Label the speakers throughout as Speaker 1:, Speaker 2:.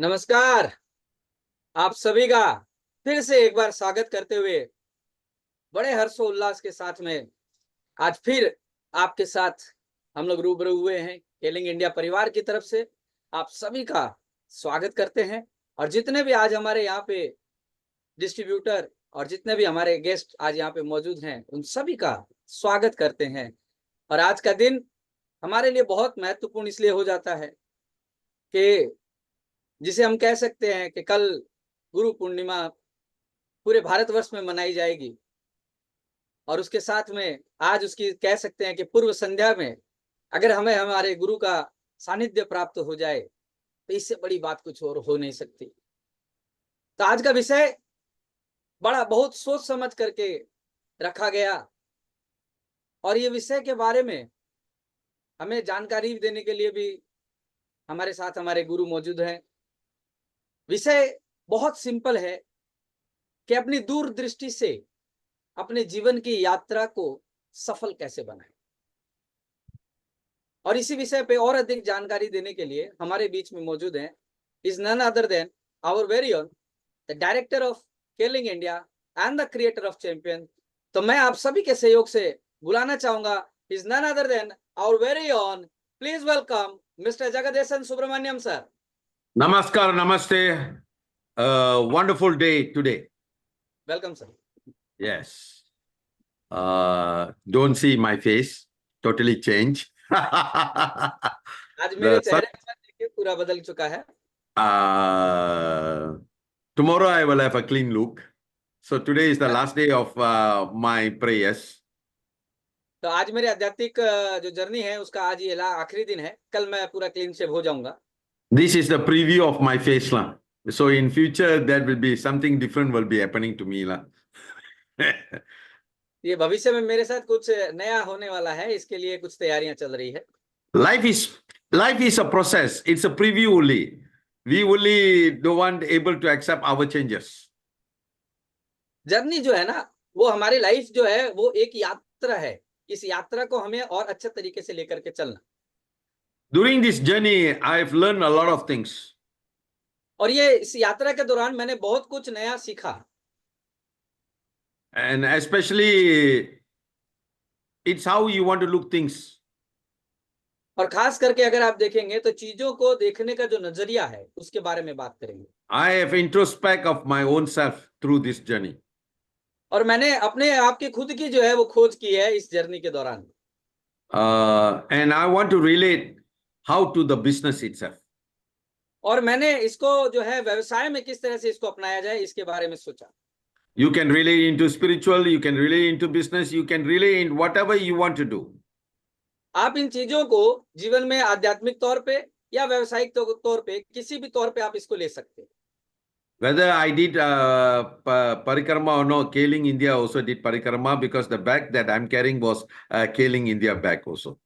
Speaker 1: नमस्कार। आप सभी का फिर से एक बार स्वागत करते हुए बड़े हर्षोल्लास के साथ में आज फिर आपके साथ हम लोग रूबरू हुए हैं। केलिंग इंडिया परिवार की तरफ से आप सभी का स्वागत करते हैं और जितने भी आज हमारे यहाँ पे डिस्ट्रीब्यूटर और जितने भी हमारे गेस्ट आज यहाँ पे मौजूद हैं उन सभी का स्वागत करते हैं। और आज का दिन हमारे लिए बहुत महत्वपूर्ण इसलिए हो जाता है कि जिसे हम कह सकते हैं कि कल गुरु पूर्णिमा पूरे भारतवर्ष में मनाई जाएगी और उसके साथ में आज उसकी कह सकते हैं कि पूर्व संध्या में अगर हमें हमारे गुरु का सानिध्य प्राप्त हो जाए तो इससे बड़ी बात कुछ और हो नहीं सकती। तो आज का विषय बड़ा बहुत सोच समझ करके रखा गया और ये विषय के बारे में हमें जानकारी देने के लिए भी हमारे साथ हमारे गुरु मौजूद हैं। विषय बहुत सिंपल है कि अपनी दूरदृष्टि से अपने जीवन की यात्रा को सफल कैसे बनाएं। और इसी विषय पे और अधिक जानकारी देने के लिए हमारे बीच में मौजूद हैं is none other than our very own the director of केलिंग India and the creator of champion. तो मैं आप सभी के सहयोग से बुलाना चाहूंगा is none other than our very own, please welcome mister Jagadeesan Subramaniam sir.
Speaker 2: Namaskar, namaste. Wonderful day today.
Speaker 1: Welcome sir.
Speaker 2: Yes. Don't see my face. Totally changed.
Speaker 1: आज मेरे चेहरे पर देखिए पूरा बदल चुका है।
Speaker 2: Tomorrow I will have a clean look. So today is the last day of my prayers.
Speaker 1: तो आज मेरे आध्यात्मिक जो जर्नी है उसका आज ये आखिरी दिन है। कल मैं पूरा क्लीन शेव हो जाऊंगा।
Speaker 2: This is the preview of my face lah. So in future there will be something different will be happening to me lah.
Speaker 1: ये भविष्य में मेरे साथ कुछ नया होने वाला है, इसके लिए कुछ तैयारियां चल रही है।
Speaker 2: Life is a process. It's a preview only. We only don't able to accept our changes.
Speaker 1: Journey जो है ना वो हमारी लाइफ जो है वो एक यात्रा है। इस यात्रा को हमें और अच्छे तरीके से लेकर के चलना।
Speaker 2: During this journey, I've learned a lot of things.
Speaker 1: और ये इस यात्रा के दौरान मैंने बहुत कुछ नया सीखा।
Speaker 2: And especially, it's how you want to look things.
Speaker 1: और खास करके अगर आप देखेंगे तो चीजों को देखने का जो नजरिया है उसके बारे में बात करेंगे।
Speaker 2: I have introspect of my own self through this journey.
Speaker 1: और मैंने अपने आप की खुद की जो है वो खोज की है इस जर्नी के दौरान।
Speaker 2: And I want to relate how to the business itself.
Speaker 1: और मैंने इसको जो है व्यवसाय में किस तरह से इसको अपनाया जाए इसके बारे में सोचा।
Speaker 2: You can relate into spiritual, you can relate into business, you can relate in whatever you want to do.
Speaker 1: आप इन चीजों को जीवन में आध्यात्मिक तौर पे या व्यवसायिक तौर पे किसी भी तौर पे आप इसको ले सकते हैं।
Speaker 2: Whether I did parikrama or no, Keling India also did parikrama because the bag that I'm carrying was Keling India bag also.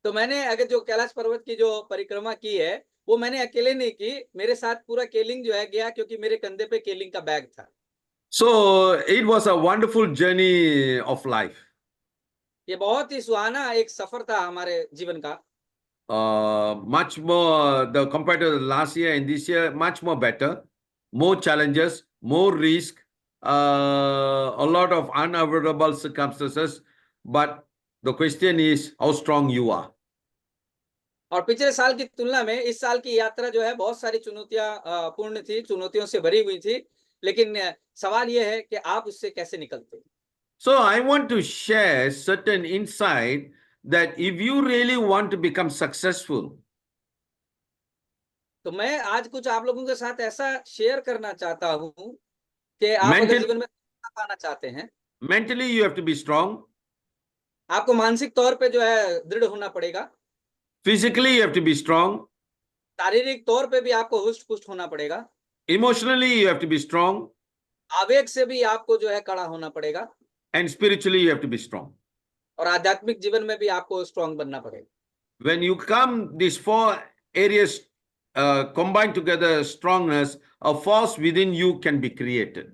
Speaker 1: तो मैंने अगर जो कैलाश पर्वत की जो परिक्रमा की है वो मैंने अकेले नहीं की, मेरे साथ पूरा केलिंग जो है गया क्योंकि मेरे कंधे पे केलिंग का बैग था।
Speaker 2: So it was a wonderful journey of life.
Speaker 1: ये बहुत ही सुहाना एक सफर था हमारे जीवन का।
Speaker 2: Much more compared to last year and this year, much more better, more challenges, more risk, a lot of unavoidable circumstances. But the question is how strong you are.
Speaker 1: और पिछले साल की तुलना में इस साल की यात्रा जो है बहुत सारी चुनौतियां पूर्ण थी, चुनौतियों से भरी हुई थी, लेकिन सवाल यह है कि आप उससे कैसे निकलते हैं।
Speaker 2: So I want to share certain insight that if you really want to become successful,
Speaker 1: तो मैं आज कुछ आप लोगों के साथ ऐसा शेयर करना चाहता हूं कि आप अगर जीवन में पाना चाहते हैं,
Speaker 2: mentally you have to be strong,
Speaker 1: आपको मानसिक तौर पे जो है दृढ़ होना पड़ेगा,
Speaker 2: physically you have to be strong,
Speaker 1: शारीरिक तौर पे भी आपको हुष्ट पुष्ट होना पड़ेगा,
Speaker 2: emotionally you have to be strong,
Speaker 1: आवेग से भी आपको जो है कड़ा होना पड़ेगा,
Speaker 2: and spiritually you have to be strong.
Speaker 1: और आध्यात्मिक जीवन में भी आपको स्ट्रांग बनना पड़ेगा।
Speaker 2: When you come these four areas combined together, strongness, a force within you can be created.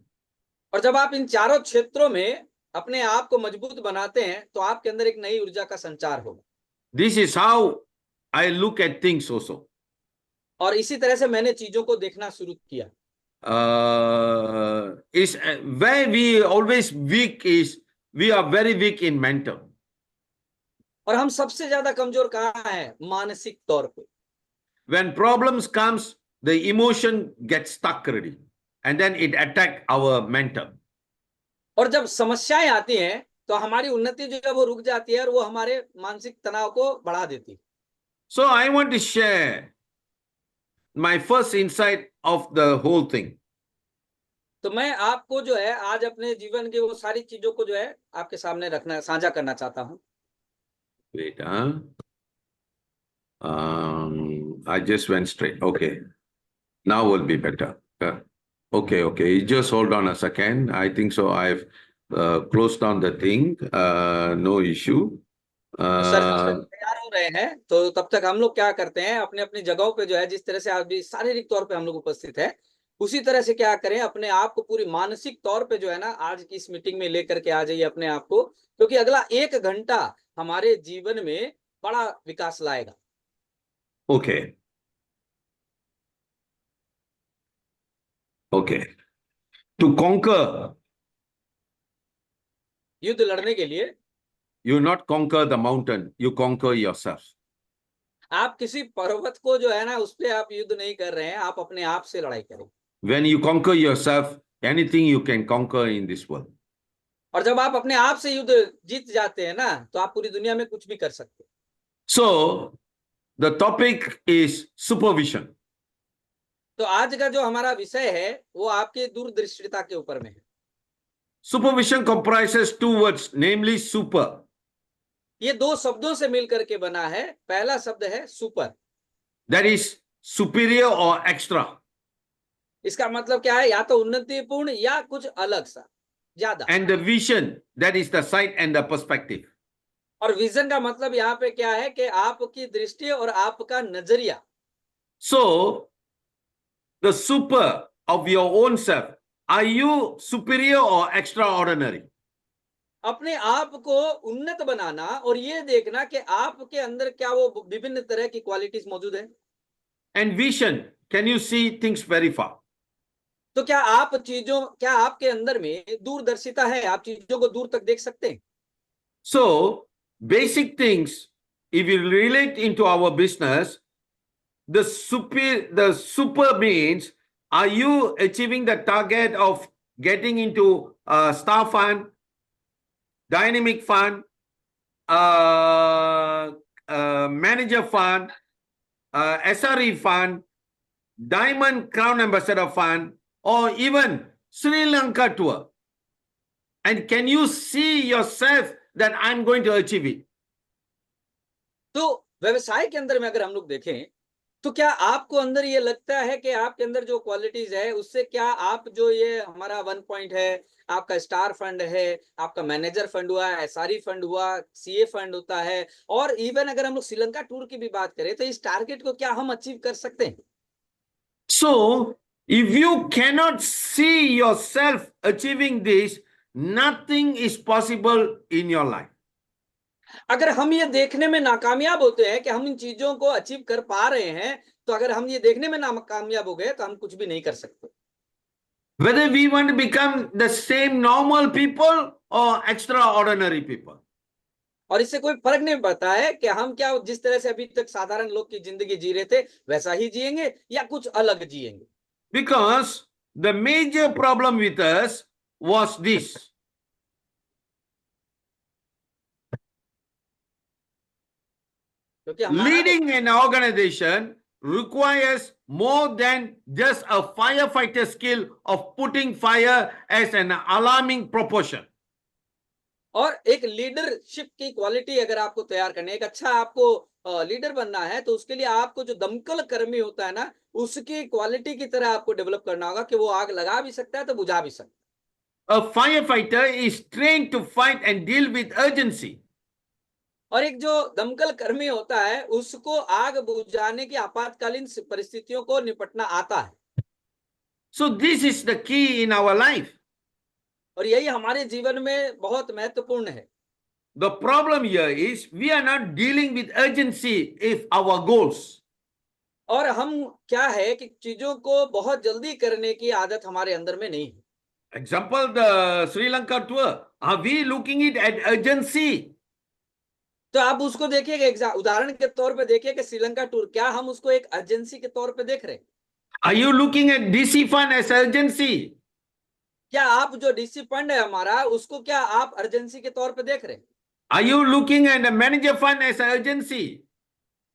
Speaker 1: और जब आप इन चारों क्षेत्रों में अपने आप को मजबूत बनाते हैं तो आपके अंदर एक नई ऊर्जा का संचार होगा।
Speaker 2: This is how I look at things also.
Speaker 1: और इसी तरह से मैंने चीजों को देखना शुरू किया।
Speaker 2: Is where we always weak is we are very weak in mental.
Speaker 1: और हम सबसे ज्यादा कमजोर कहाँ हैं? मानसिक तौर पे।
Speaker 2: When problems comes, the emotion gets stuck already, and then it attack our mental.
Speaker 1: और जब समस्याएं आती हैं तो हमारी उन्नति जो है वो रुक जाती है और वो हमारे मानसिक तनाव को बढ़ा देती है।
Speaker 2: So I want to share my first insight of the whole thing.
Speaker 1: तो मैं आपको जो है आज अपने जीवन की वो सारी चीजों को जो है आपके सामने रखना, साझा करना चाहता हूँ।
Speaker 2: Wait, I just went straight. Okay, now will be better. Okay. Just hold on a second. I think so. I've closed down the thing. No issue.
Speaker 1: Sir जब तक तैयार हो रहे हैं तो तब तक हम लोग क्या करते हैं, अपने अपनी जगहों पे जो है जिस तरह से आज भी शारीरिक तौर पे हम लोग उपस्थित है, उसी तरह से क्या करें, अपने आप को पूरी मानसिक तौर पे जो है ना आज की इस मीटिंग में लेकर के आ जाइए अपने आप को, क्योंकि अगला 1 घंटा हमारे जीवन में बड़ा विकास लाएगा।
Speaker 2: Okay. To conquer,
Speaker 1: युद्ध लड़ने के लिए
Speaker 2: you not conquer the mountain, you conquer yourself.
Speaker 1: आप किसी पर्वत को जो है ना उस पे आप युद्ध नहीं कर रहे हैं, आप अपने आप से लड़ाई करें।
Speaker 2: When you conquer yourself, anything you can conquer in this world.
Speaker 1: और जब आप अपने आप से युद्ध जीत जाते हैं ना तो आप पूरी दुनिया में कुछ भी कर सकते हैं।
Speaker 2: So, the topic is supervision.
Speaker 1: तो आज का जो हमारा विषय है वो आपके दूरदृष्टिता के ऊपर में है।
Speaker 2: Supervision comprises 2 words, namely super.
Speaker 1: ये 2 शब्दों से मिलकर के बना है। पहला शब्द है super,
Speaker 2: That is superior or extra.
Speaker 1: इसका मतलब क्या है? या तो उन्नतिपूर्ण या कुछ अलग सा, ज्यादा।
Speaker 2: And the vision, that is the sight and the perspective.
Speaker 1: और विजन का मतलब यहाँ पे क्या है कि आपकी दृष्टि और आपका नजरिया।
Speaker 2: So, the super of your own self, are you superior or extraordinary?
Speaker 1: अपने आप को उन्नत बनाना और ये देखना कि आपके अंदर क्या वो विभिन्न तरह की क्वालिटीज मौजूद है।
Speaker 2: And vision, can you see things very far?
Speaker 1: तो क्या आपके अंदर में दूरदर्शिता है? आप चीजों को दूर तक देख सकते हैं?
Speaker 2: So, basic things, if you relate into our business, the super means, are you achieving the target of getting into star fund, dynamic fund, manager fund, SRE fund, diamond crown ambassador fund, or even Sri Lanka tour? And can you see yourself that I'm going to achieve it?
Speaker 1: तो व्यवसाय के अंदर में अगर हम लोग देखें तो क्या आपको अंदर ये लगता है कि आपके अंदर जो क्वालिटीज है उससे क्या आप जो ये हमारा 1 पॉइंट है, आपका स्टार फंड है, आपका मैनेजर फंड हुआ, एसआरई फंड हुआ, सीए फंड होता है, और इवन अगर हम लोग श्रीलंका टूर की भी बात करें तो इस टारगेट को क्या हम अचीव कर सकते हैं?
Speaker 2: So, if you cannot see yourself achieving this, nothing is possible in your life.
Speaker 1: अगर हम ये देखने में नाकामयाब होते हैं कि हम इन चीजों को अचीव कर पा रहे हैं, तो अगर हम ये देखने में नाकामयाब हो गए तो हम कुछ भी नहीं कर सकते।
Speaker 2: Whether we want to become the same normal people or extraordinary people.
Speaker 1: और इससे कोई फर्क नहीं पड़ता है कि हम क्या जिस तरह से अभी तक साधारण लोग की जिंदगी जी रहे थे वैसा ही जिएंगे या कुछ अलग जिएंगे।
Speaker 2: Because the major problem with us was this. Leading an organization requires more than just a firefighter skill of putting fire as an alarming proportion.
Speaker 1: और एक लीडरशिप की क्वालिटी अगर आपको तैयार करनी है, एक अच्छा आपको लीडर बनना है, तो उसके लिए आपको जो दमकल कर्मी होता है ना उसकी क्वालिटी की तरह आपको डेवलप करना होगा कि वो आग लगा भी सकता है तो बुझा भी सकता है।
Speaker 2: A firefighter is trained to fight and deal with urgency.
Speaker 1: और एक जो दमकल कर्मी होता है उसको आग बुझाने की आपातकालीन परिस्थितियों को निपटना आता है।
Speaker 2: So this is the key in our life.
Speaker 1: और यही हमारे जीवन में बहुत महत्वपूर्ण है।
Speaker 2: The problem here is we are not dealing with urgency if our goals.
Speaker 1: और हम क्या है कि चीजों को बहुत जल्दी करने की आदत हमारे अंदर में नहीं है।
Speaker 2: Example, the Sri Lanka tour. Are we looking it at urgency?
Speaker 1: तो आप उसको देखिए कि उदाहरण के तौर पे देखिए कि श्रीलंका टूर, क्या हम उसको एक एजेंसी के तौर पे देख रहे हैं?
Speaker 2: Are you looking at DC fund as urgency?
Speaker 1: क्या आप जो डीसी फंड है हमारा, उसको क्या आप अर्जेंसी के तौर पे देख रहे हैं?
Speaker 2: Are you looking at the manager fund as urgency?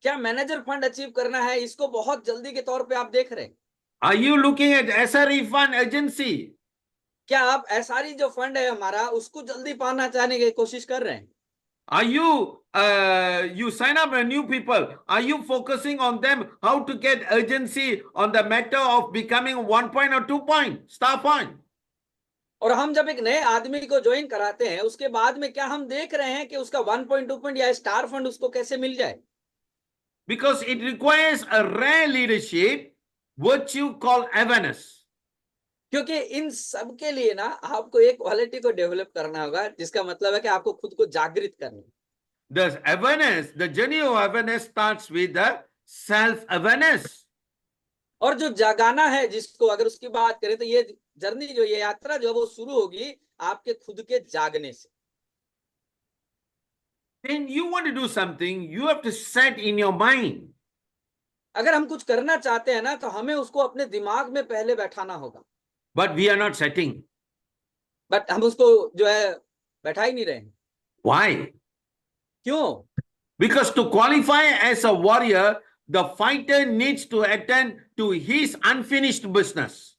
Speaker 1: क्या मैनेजर फंड अचीव करना है, इसको बहुत जल्दी के तौर पे आप देख रहे हैं?
Speaker 2: Are you looking at SRE fund urgency?
Speaker 1: क्या आप एसआरई जो फंड है हमारा, उसको जल्दी पाना चाहने की कोशिश कर रहे हैं?
Speaker 2: Are you sign up a new people? Are you focusing on them how to get urgency on the matter of becoming 1 point or 2 point star fund?
Speaker 1: और हम जब एक नए आदमी को ज्वाइन कराते हैं, उसके बाद में क्या हम देख रहे हैं कि उसका 1.2 पॉइंट या स्टार फंड उसको कैसे मिल जाए?
Speaker 2: Because it requires a rare leadership, what you call awareness.
Speaker 1: क्योंकि इन सब के लिए ना आपको एक क्वालिटी को डेवलप करना होगा, जिसका मतलब है कि आपको खुद को जागृत करना।
Speaker 2: The awareness, the journey of awareness starts with the self-awareness.
Speaker 1: और जो जागाना है जिसको, अगर उसकी बात करें तो ये जर्नी जो, ये यात्रा जो वो शुरू होगी आपके खुद के जागने से।
Speaker 2: When you want to do something, you have to set in your mind.
Speaker 1: अगर हम कुछ करना चाहते हैं ना, तो हमें उसको अपने दिमाग में पहले बैठाना होगा।
Speaker 2: But we are not setting.
Speaker 1: But हम उसको जो है बैठा ही नहीं रहे हैं।
Speaker 2: Why?
Speaker 1: क्यों?
Speaker 2: Because to qualify as a warrior, the fighter needs to attend to his unfinished business.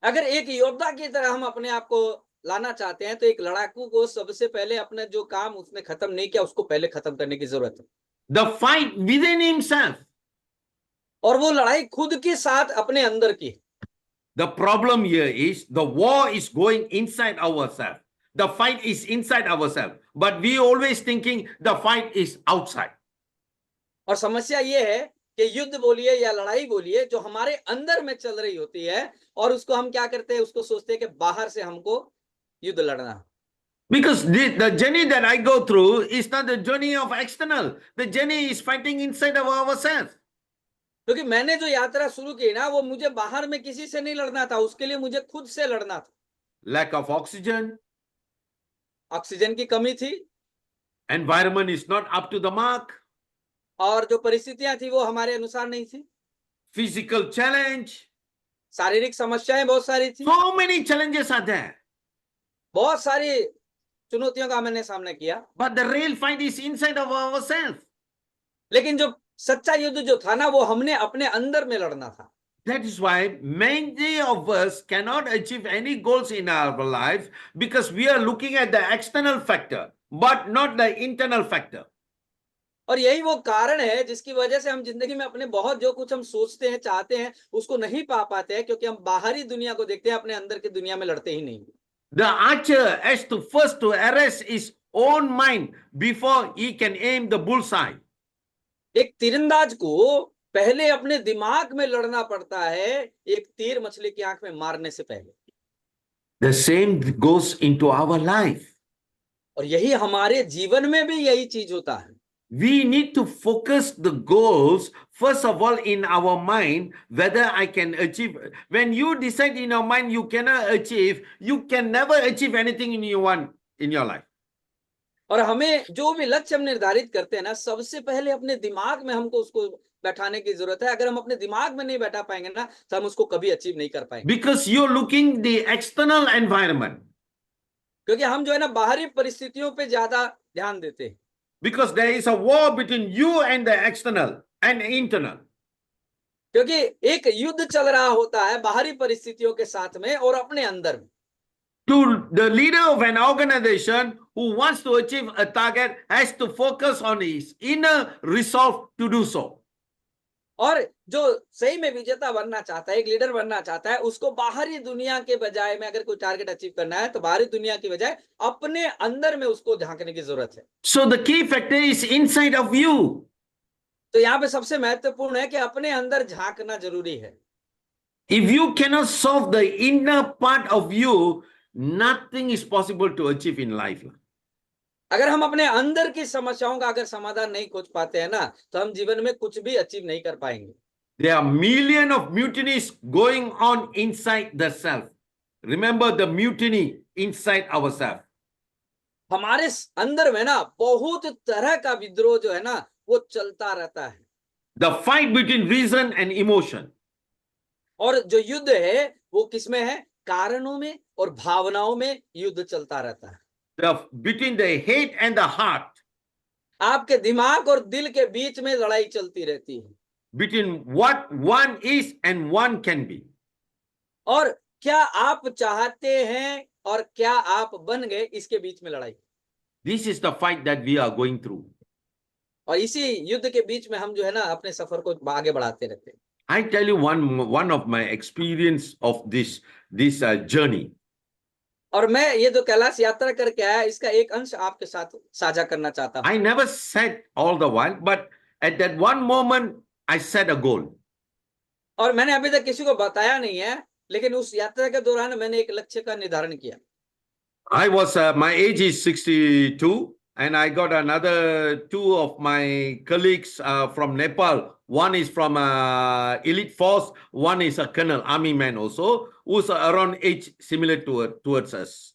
Speaker 1: अगर एक योद्धा की तरह हम अपने आप को लाना चाहते हैं, तो एक लड़ाकू को सबसे पहले अपना जो काम उसने खत्म नहीं किया, उसको पहले खत्म करने की जरूरत है।
Speaker 2: The fight within himself.
Speaker 1: और वो लड़ाई खुद के साथ अपने अंदर की है।
Speaker 2: The problem here is the war is going inside ourselves. The fight is inside ourselves. But we always thinking the fight is outside.
Speaker 1: और समस्या ये है कि युद्ध बोलिए या लड़ाई बोलिए, जो हमारे अंदर में चल रही होती है, और उसको हम क्या करते हैं, उसको सोचते हैं कि बाहर से हमको युद्ध लड़ना है।
Speaker 2: Because the journey that I go through is not the journey of external. The journey is fighting inside of ourselves.
Speaker 1: क्योंकि मैंने जो यात्रा शुरू की ना, वो मुझे बाहर में किसी से नहीं लड़ना था, उसके लिए मुझे खुद से लड़ना था।
Speaker 2: Lack of oxygen.
Speaker 1: ऑक्सीजन की कमी थी,
Speaker 2: Environment is not up to the mark.
Speaker 1: और जो परिस्थितियां थी वो हमारे अनुसार नहीं थी।
Speaker 2: Physical challenge.
Speaker 1: शारीरिक समस्याएं बहुत सारी थी।
Speaker 2: So many challenges are there.
Speaker 1: बहुत सारी चुनौतियों का मैंने सामना किया।
Speaker 2: But the real fight is inside of ourselves.
Speaker 1: लेकिन जो सच्चा युद्ध जो था ना, वो हमने अपने अंदर में लड़ना था।
Speaker 2: That is why many of us cannot achieve any goals in our life because we are looking at the external factor, but not the internal factor.
Speaker 1: और यही वो कारण है जिसकी वजह से हम जिंदगी में अपने बहुत जो कुछ हम सोचते हैं, चाहते हैं, उसको नहीं पा पाते हैं, क्योंकि हम बाहरी दुनिया को देखते हैं, अपने अंदर की दुनिया में लड़ते ही नहीं।
Speaker 2: The archer has to first to arrest his own mind before he can aim the bullseye.
Speaker 1: एक तीरंदाज को पहले अपने दिमाग में लड़ना पड़ता है, एक तीर मछली की आंख में मारने से पहले।
Speaker 2: The same goes into our life.
Speaker 1: और यही हमारे जीवन में भी यही चीज होता है।
Speaker 2: We need to focus the goals first of all in our mind, whether I can achieve. When you decide in your mind you cannot achieve, you can never achieve anything in your life.
Speaker 1: और हमें जो भी लक्ष्य हम निर्धारित करते हैं ना, सबसे पहले अपने दिमाग में हमको उसको बैठाने की जरूरत है। अगर हम अपने दिमाग में नहीं बैठा पाएंगे ना, तो हम उसको कभी अचीव नहीं कर पाएंगे।
Speaker 2: Because you're looking the external environment.
Speaker 1: क्योंकि हम जो है ना बाहरी परिस्थितियों पे ज्यादा ध्यान देते हैं।
Speaker 2: Because there is a war between you and the external and internal.
Speaker 1: क्योंकि एक युद्ध चल रहा होता है बाहरी परिस्थितियों के साथ में और अपने अंदर में।
Speaker 2: To the leader of an organization who wants to achieve a target has to focus on his inner resolve to do so.
Speaker 1: और जो सही में विजेता बनना चाहता है, एक लीडर बनना चाहता है, उसको बाहरी दुनिया के बजाय में अगर कोई टारगेट अचीव करना है, तो बाहरी दुनिया की बजाय अपने अंदर में उसको झांकने की जरूरत है।
Speaker 2: So the key factor is inside of you.
Speaker 1: तो यहाँ पे सबसे महत्वपूर्ण है कि अपने अंदर झांकना जरूरी है।
Speaker 2: If you cannot solve the inner part of you, nothing is possible to achieve in life.
Speaker 1: अगर हम अपने अंदर की समस्याओं का अगर समाधान नहीं खोज पाते हैं ना, तो हम जीवन में कुछ भी अचीव नहीं कर पाएंगे।
Speaker 2: There are millions of mutinies going on inside the self. Remember the mutiny inside ourselves.
Speaker 1: हमारे अंदर में ना बहुत तरह का विद्रोह जो है ना वो चलता रहता है।
Speaker 2: The fight between reason and emotion.
Speaker 1: और जो युद्ध है वो किसमें है? कारणों में और भावनाओं में युद्ध चलता रहता है।
Speaker 2: Between the head and the heart.
Speaker 1: आपके दिमाग और दिल के बीच में लड़ाई चलती रहती है।
Speaker 2: Between what one is and one can be.
Speaker 1: और क्या आप चाहते हैं और क्या आप बन गए, इसके बीच में लड़ाई।
Speaker 2: This is the fight that we are going through.
Speaker 1: और इसी युद्ध के बीच में हम जो है ना अपने सफर को आगे बढ़ाते रहते हैं।
Speaker 2: I tell you one of my experience of this journey.
Speaker 1: और मैं ये जो कैलाश यात्रा करके आया इसका एक अंश आपके साथ साझा करना चाहता हूँ।
Speaker 2: I never said all the while, but at that one moment I set a goal.
Speaker 1: और मैंने अभी तक किसी को बताया नहीं है, लेकिन उस यात्रा के दौरान मैंने एक लक्ष्य का निर्धारण किया।
Speaker 2: My age is 62, and I got another two of my colleagues from Nepal. One is from elite force, one is a colonel, army man also, who's around age similar towards us.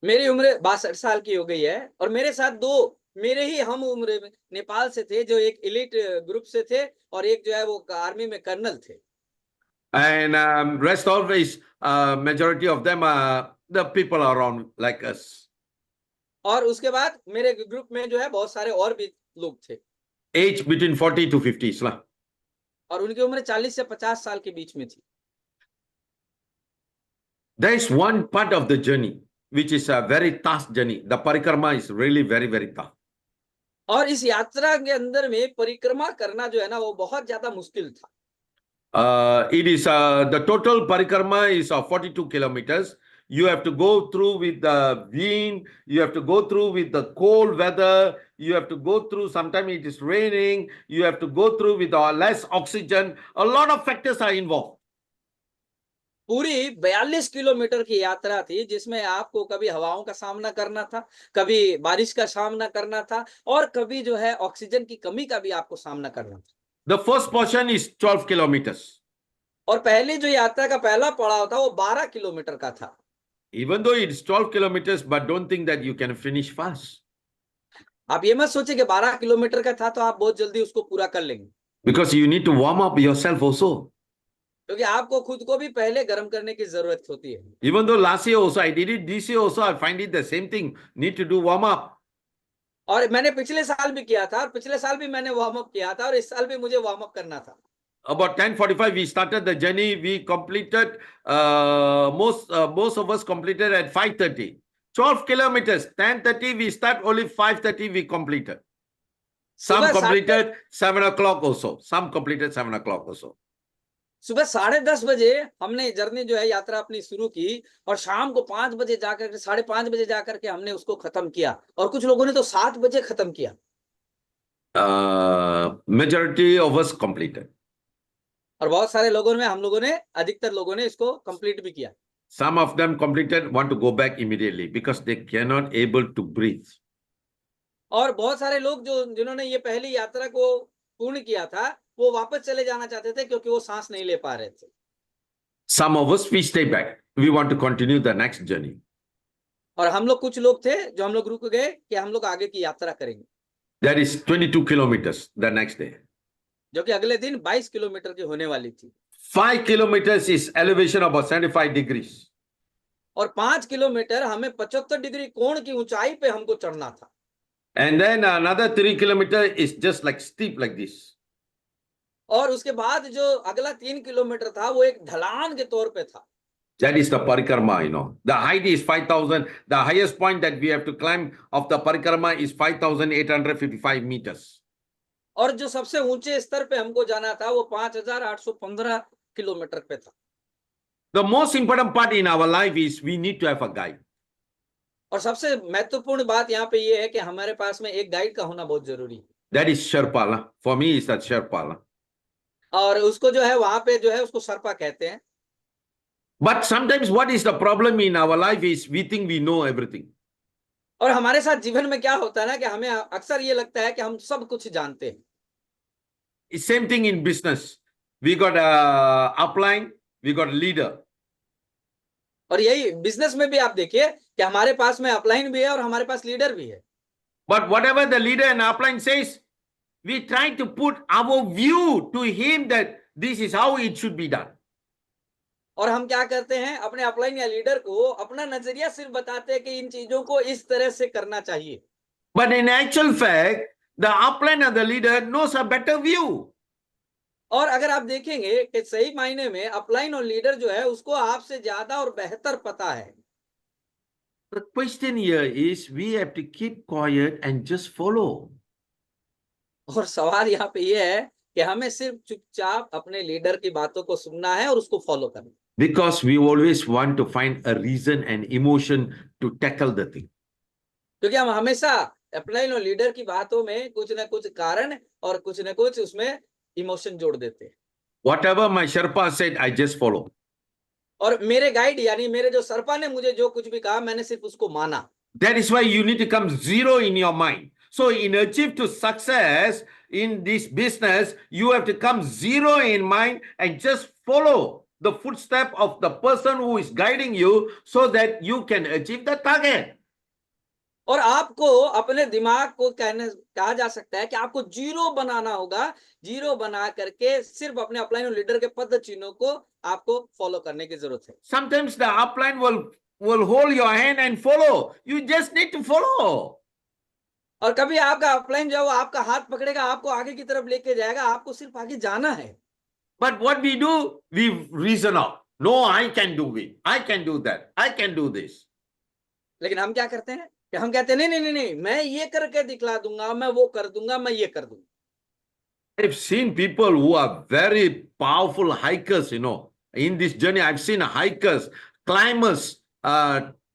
Speaker 1: मेरी उम्र 62 साल की हो गई है और मेरे साथ दो मेरे ही हम उम्र में नेपाल से थे, जो एक एलिट ग्रुप से थे और एक जो है वो आर्मी में कर्नल थे।
Speaker 2: And rest always, majority of them are the people around like us.
Speaker 1: और उसके बाद मेरे ग्रुप में जो है बहुत सारे और भी लोग थे।
Speaker 2: Age between 40 to 50s lah.
Speaker 1: और उनकी उम्र 40 से 50 साल के बीच में थी।
Speaker 2: There is one part of the journey which is a very tough journey. The parikrama is really very, very tough.
Speaker 1: और इस यात्रा के अंदर में परिक्रमा करना जो है ना वो बहुत ज्यादा मुश्किल था।
Speaker 2: It is the total parikrama is 42 kilometers. You have to go through with the wind. You have to go through with the cold weather. You have to go through. Sometimes it is raining. You have to go through with less oxygen. A lot of factors are involved.
Speaker 1: पूरी 42 kilometre की यात्रा थी, जिसमें आपको कभी हवाओं का सामना करना था, कभी बारिश का सामना करना था और कभी जो है ऑक्सीजन की कमी का भी आपको सामना करना था।
Speaker 2: The first portion is 12 kilometers.
Speaker 1: और पहली जो यात्रा का पहला पड़ाव था वो 12 किलोमीटर का था।
Speaker 2: Even though it's 12 kilometers, but don't think that you can finish fast.
Speaker 1: आप ये मत सोचिए कि 12 किलोमीटर का था तो आप बहुत जल्दी उसको पूरा कर लेंगे,
Speaker 2: Because you need to warm up yourself also.
Speaker 1: क्योंकि आपको खुद को भी पहले गर्म करने की जरूरत होती है।
Speaker 2: Even though last year also I did it, this year also I find it the same thing. Need to do warm up.
Speaker 1: और मैंने पिछले साल भी किया था और पिछले साल भी मैंने वार्म अप किया था और इस साल भी मुझे वार्म अप करना था।
Speaker 2: About 10:45 we started the journey. We completed most of us completed at 5:30. 12 kilometers. 10:30 we start. Only 5:30 we completed. Some
Speaker 1: सुबह
Speaker 2: completed 7 o'clock also. Some completed 7 o'clock also.
Speaker 1: सुबह 10:30 हमने जर्नी जो है यात्रा अपनी शुरू की और शाम को 5 बजे जाकर के 5:30 बजे जाकर के हमने उसको खत्म किया और कुछ लोगों ने तो 7 बजे खत्म किया।
Speaker 2: Majority of us completed.
Speaker 1: और बहुत सारे लोगों में हम लोगों ने अधिकतर लोगों ने इसको कंप्लीट भी किया।
Speaker 2: Some of them completed, want to go back immediately because they cannot able to breathe.
Speaker 1: और बहुत सारे लोग जो जिन्होंने ये पहली यात्रा को पूर्ण किया था वो वापस चले जाना चाहते थे क्योंकि वो सांस नहीं ले पा रहे थे।
Speaker 2: Some of us we stay back. We want to continue the next journey.
Speaker 1: और हम लोग कुछ लोग थे जो हम लोग रुक गए कि हम लोग आगे की यात्रा करेंगे।
Speaker 2: That is 22 kilometers the next day.
Speaker 1: जो कि अगले दिन 22 किलोमीटर की होने वाली थी।
Speaker 2: 5 kilometers is elevation about 75 degrees.
Speaker 1: और 5 किलोमीटर हमें 75 डिग्री कोण की ऊंचाई पे हमको चढ़ना था।
Speaker 2: And then another 3 kilometers is just like steep like this.
Speaker 1: और उसके बाद जो अगला 3 किलोमीटर था वो एक ढलान के तौर पे था।
Speaker 2: That is the parikrama, you know. The height is 5,000. The highest point that we have to climb of the parikrama is 5,855 meters.
Speaker 1: और जो सबसे ऊंचे स्तर पे हमको जाना था वो 5,815 किलोमीटर पे था।
Speaker 2: The most important part in our life is we need to have a guide.
Speaker 1: और सबसे महत्वपूर्ण बात यहाँ पे ये है कि हमारे पास में एक गाइड का होना बहुत जरूरी है।
Speaker 2: That is Sherpa. La. For me, is that Sherpa. La.
Speaker 1: और उसको जो है वहां पे जो है उसको सरपा कहते हैं।
Speaker 2: But sometimes what is the problem in our life is we think we know everything.
Speaker 1: और हमारे साथ जीवन में क्या होता है ना कि हमें अक्सर ये लगता है कि हम सब कुछ जानते हैं।
Speaker 2: Same thing in business. We got a upline, we got a leader.
Speaker 1: और यही बिजनेस में भी आप देखिए कि हमारे पास में अपलाइन भी है और हमारे पास लीडर भी है।
Speaker 2: But whatever the leader and upline says, we try to put our view to him that this is how it should be done.
Speaker 1: और हम क्या करते हैं, अपने अपलाइन या लीडर को अपना नजरिया सिर्फ बताते हैं कि इन चीजों को इस तरह से करना चाहिए।
Speaker 2: But in actual fact, the upline and the leader knows a better view.
Speaker 1: और अगर आप देखेंगे कि सही मायने में अपलाइन और लीडर जो है उसको आपसे ज्यादा और बेहतर पता है।
Speaker 2: The question here is we have to keep quiet and just follow.
Speaker 1: और सवाल यहाँ पे ये है कि हमें सिर्फ चुपचाप अपने लीडर की बातों को सुनना है और उसको फॉलो करना।
Speaker 2: Because we always want to find a reason and emotion to tackle the thing.
Speaker 1: क्योंकि हम हमेशा अपलाइन और लीडर की बातों में कुछ ना कुछ कारण और कुछ ना कुछ उसमें इमोशन जोड़ देते हैं।
Speaker 2: Whatever my Sherpa said, I just follow.
Speaker 1: और मेरे गाइड यानी मेरे जो सरपा ने मुझे जो कुछ भी कहा मैंने सिर्फ उसको माना।
Speaker 2: That is why you need to come zero in your mind. So in achieve to success in this business, you have to come zero in mind and just follow the footstep of the person who is guiding you so that you can achieve the target.
Speaker 1: और आपको अपने दिमाग को कहा जा सकता है कि आपको जीरो बनाना होगा। जीरो बना करके सिर्फ अपने अपलाइन और लीडर के पद चिन्हों को आपको फॉलो करने की जरूरत है।
Speaker 2: Sometimes the upline will hold your hand and follow. You just need to follow.
Speaker 1: और कभी आपका अपलाइन जो है वो आपका हाथ पकड़ेगा, आपको आगे की तरफ लेके जाएगा, आपको सिर्फ आगे जाना है।
Speaker 2: But what we do, we reason out. No, I can do it. I can do that. I can do this.
Speaker 1: लेकिन हम क्या करते हैं कि हम कहते हैं नहीं नहीं नहीं नहीं, मैं ये करके दिखला दूंगा, मैं वो कर दूंगा, मैं ये कर दूंगा।
Speaker 2: I've seen people who are very powerful hikers, in this journey. I've seen hikers, climbers,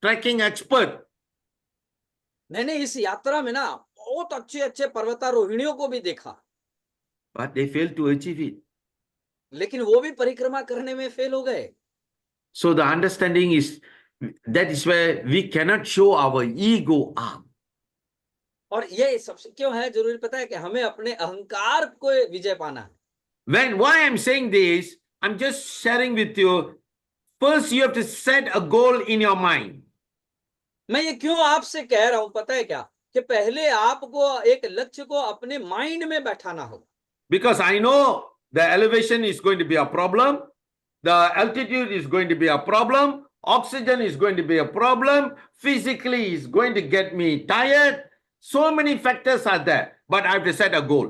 Speaker 2: trekking expert.
Speaker 1: मैंने इस यात्रा में ना बहुत अच्छे अच्छे पर्वतारोहिणियों को भी देखा,
Speaker 2: But they failed to achieve it.
Speaker 1: लेकिन वो भी परिक्रमा करने में फेल हो गए।
Speaker 2: So the understanding is that is where we cannot show our ego up.
Speaker 1: और ये सबसे क्यों है जरूरी पता है कि हमें अपने अहंकार को विजय पाना है।
Speaker 2: Why I'm saying this, I'm just sharing with you. First, you have to set a goal in your mind.
Speaker 1: मैं ये क्यों आपसे कह रहा हूं पता है क्या, कि पहले आपको एक लक्ष्य को अपने माइंड में बैठाना होगा।
Speaker 2: Because I know the elevation is going to be a problem. The altitude is going to be a problem. Oxygen is going to be a problem. Physically is going to get me tired. So many factors are there, but I have to set a goal.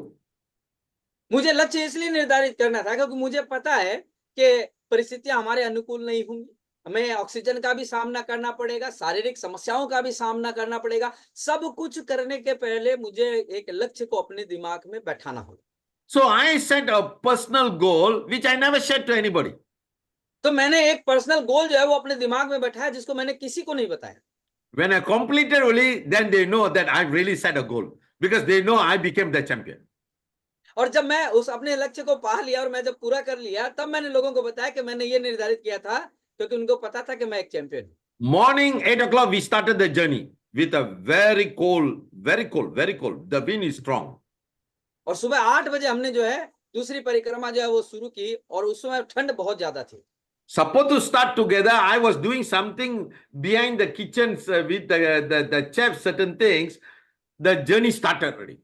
Speaker 1: मुझे लक्ष्य इसलिए निर्धारित करना था क्योंकि मुझे पता है कि परिस्थितियां हमारे अनुकूल नहीं होंगी, हमें ऑक्सीजन का भी सामना करना पड़ेगा, शारीरिक समस्याओं का भी सामना करना पड़ेगा। सब कुछ करने के पहले मुझे एक लक्ष्य को अपने दिमाग में बैठाना होगा।
Speaker 2: So I set a personal goal which I never shared to anybody.
Speaker 1: तो मैंने एक पर्सनल गोल जो है वो अपने दिमाग में बैठाया जिसको मैंने किसी को नहीं बताया।
Speaker 2: When I completed only, then they know that I really set a goal because they know I became the champion.
Speaker 1: और जब मैं उस अपने लक्ष्य को पा लिया और मैं जब पूरा कर लिया तब मैंने लोगों को बताया कि मैंने ये निर्धारित किया था, क्योंकि उनको पता था कि मैं एक चैंपियन हूं।
Speaker 2: Morning 8 o'clock we started the journey with a very cold. The wind is strong.
Speaker 1: और सुबह 8 बजे हमने जो है दूसरी परिक्रमा जो है वो शुरू की और उस समय ठंड बहुत ज्यादा थी।
Speaker 2: Supposed to start together, I was doing something behind the kitchens with the chef, certain things. The journey started already.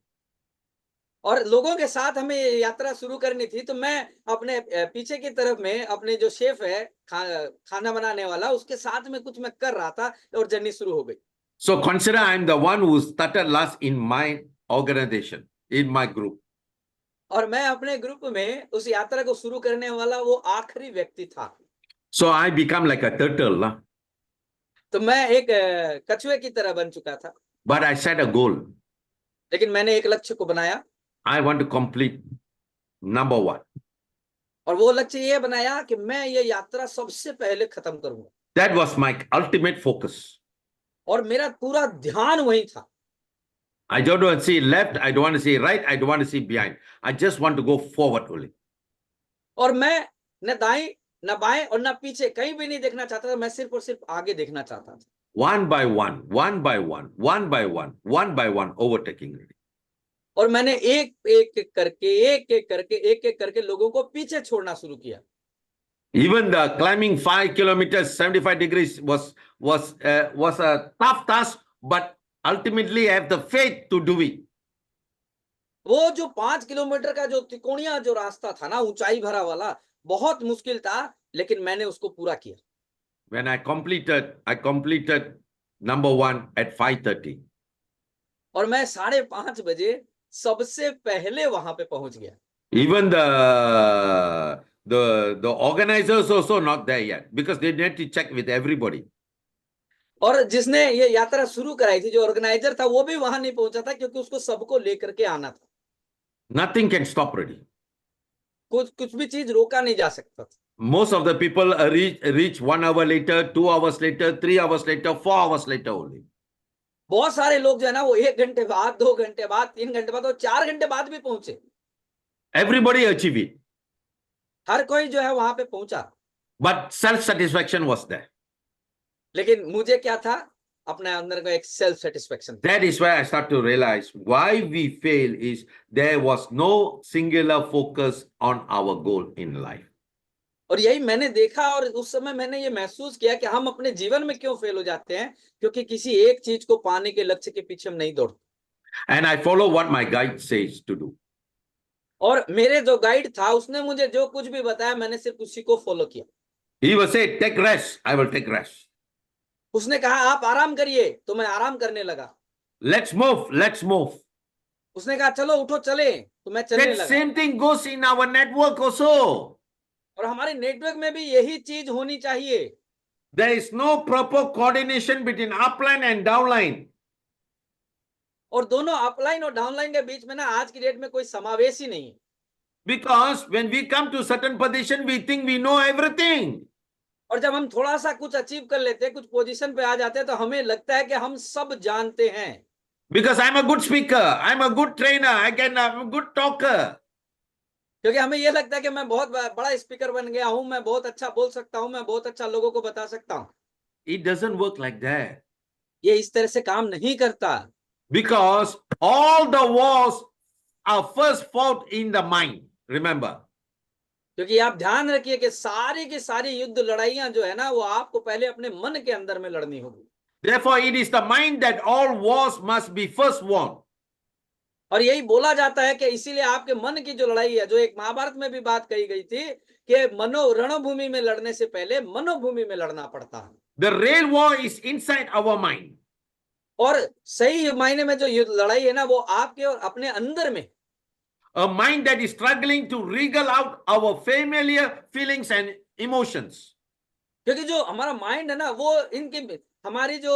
Speaker 1: और लोगों के साथ हमें ये यात्रा शुरू करनी थी, तो मैं अपने पीछे की तरफ में अपने जो शेफ है खाना बनाने वाला उसके साथ में कुछ मैं कर रहा था और जर्नी शुरू हो गई।
Speaker 2: So consider I'm the one who started last in my organization, in my group.
Speaker 1: और मैं अपने ग्रुप में उस यात्रा को शुरू करने वाला वो आखिरी व्यक्ति था।
Speaker 2: So I become like a turtle.
Speaker 1: तो मैं एक कछुए की तरह बन चुका था।
Speaker 2: But I set a goal.
Speaker 1: लेकिन मैंने एक लक्ष्य को बनाया।
Speaker 2: I want to complete number 1.
Speaker 1: और वो लक्ष्य ये बनाया कि मैं ये यात्रा सबसे पहले खत्म करूंगा।
Speaker 2: That was my ultimate focus.
Speaker 1: और मेरा पूरा ध्यान वही था।
Speaker 2: I don't want to see left, I don't want to see right, I don't want to see behind. I just want to go forward only.
Speaker 1: और मैं न दाएं न बाएं और न पीछे कहीं भी नहीं देखना चाहता था, मैं सिर्फ और सिर्फ आगे देखना चाहता था।
Speaker 2: One by one, overtaking.
Speaker 1: और मैंने एक एक करके लोगों को पीछे छोड़ना शुरू किया।
Speaker 2: Even the climbing 5 kilometers, 75 degrees was a tough task, but ultimately I have the faith to do it.
Speaker 1: वो जो 5 किलोमीटर का जो त्रिकोणीय जो रास्ता था ना, ऊंचाई भरा वाला, बहुत मुश्किल था, लेकिन मैंने उसको पूरा किया।
Speaker 2: When I completed number 1 at 5:30.
Speaker 1: और मैं 5:30 बजे सबसे पहले वहां पे पहुंच गया।
Speaker 2: Even the organizers also not there yet because they need to check with everybody.
Speaker 1: और जिसने ये यात्रा शुरू कराई थी, जो ऑर्गेनाइजर था, वो भी वहां नहीं पहुंचा था, क्योंकि उसको सबको लेकर के आना था।
Speaker 2: Nothing can stop ready.
Speaker 1: कुछ भी चीज रोका नहीं जा सकता था।
Speaker 2: Most of the people reach 1 hour later, 2 hours later, 3 hours later, 4 hours later only.
Speaker 1: बहुत सारे लोग जो है ना, वो 1 घंटे बाद, 2 घंटे बाद, 3 घंटे बाद और 4 घंटे बाद भी पहुंचे।
Speaker 2: Everybody achieve it,
Speaker 1: हर कोई जो है वहां पे पहुंचा,
Speaker 2: but self-satisfaction was there.
Speaker 1: लेकिन मुझे क्या था, अपने अंदर का एक self satisfaction.
Speaker 2: That is why I start to realize why we fail is there was no singular focus on our goal in life.
Speaker 1: और यही मैंने देखा, और उस समय मैंने ये महसूस किया कि हम अपने जीवन में क्यों फेल हो जाते हैं, क्योंकि किसी एक चीज को पाने के लक्ष्य के पीछे हम नहीं दौड़ते।
Speaker 2: And I follow what my guide says to do.
Speaker 1: और मेरे जो गाइड था, उसने मुझे जो कुछ भी बताया, मैंने सिर्फ उसी को फॉलो किया।
Speaker 2: He will say, take rest, I will take rest.
Speaker 1: उसने कहा आप आराम करिए, तो मैं आराम करने लगा।
Speaker 2: Let's move, let's move.
Speaker 1: उसने कहा चलो उठो चले, तो मैं चलने
Speaker 2: That
Speaker 1: लगा।
Speaker 2: same thing goes in our network also.
Speaker 1: और हमारे नेटवर्क में भी यही चीज होनी चाहिए।
Speaker 2: There is no proper coordination between upline and downline.
Speaker 1: और दोनों अपलाइन और डाउनलाइन के बीच में ना, आज की डेट में कोई समावेश ही नहीं है।
Speaker 2: Because when we come to certain position, we think we know everything.
Speaker 1: और जब हम थोड़ा सा कुछ अचीव कर लेते हैं, कुछ पोजीशन पे आ जाते हैं, तो हमें लगता है कि हम सब जानते हैं।
Speaker 2: Because I'm a good speaker, I'm a good trainer, I'm a good talker.
Speaker 1: क्योंकि हमें ये लगता है कि मैं बहुत बड़ा स्पीकर बन गया हूं, मैं बहुत अच्छा बोल सकता हूं, मैं बहुत अच्छा लोगों को बता सकता हूं।
Speaker 2: It doesn't work like that.
Speaker 1: ये इस तरह से काम नहीं करता।
Speaker 2: Because all the wars are first fought in the mind. Remember.
Speaker 1: क्योंकि आप ध्यान रखिए कि सारी की सारी युद्ध लड़ाइयां जो है ना, वो आपको पहले अपने मन के अंदर में लड़नी होगी।
Speaker 2: Therefore, it is the mind that all wars must be first won.
Speaker 1: और यही बोला जाता है कि इसीलिए आपके मन की जो लड़ाई है, जो एक महाभारत में भी बात कही गई थी कि रणभूमि में लड़ने से पहले मनोभूमि में लड़ना पड़ता है।
Speaker 2: The real war is inside our mind.
Speaker 1: और सही मायने में जो युद्ध लड़ाई है ना, वो आपके और अपने अंदर में।
Speaker 2: A mind that is struggling to wriggle out our familiar feelings and emotions.
Speaker 1: क्योंकि जो हमारा माइंड है ना, वो इनके हमारी जो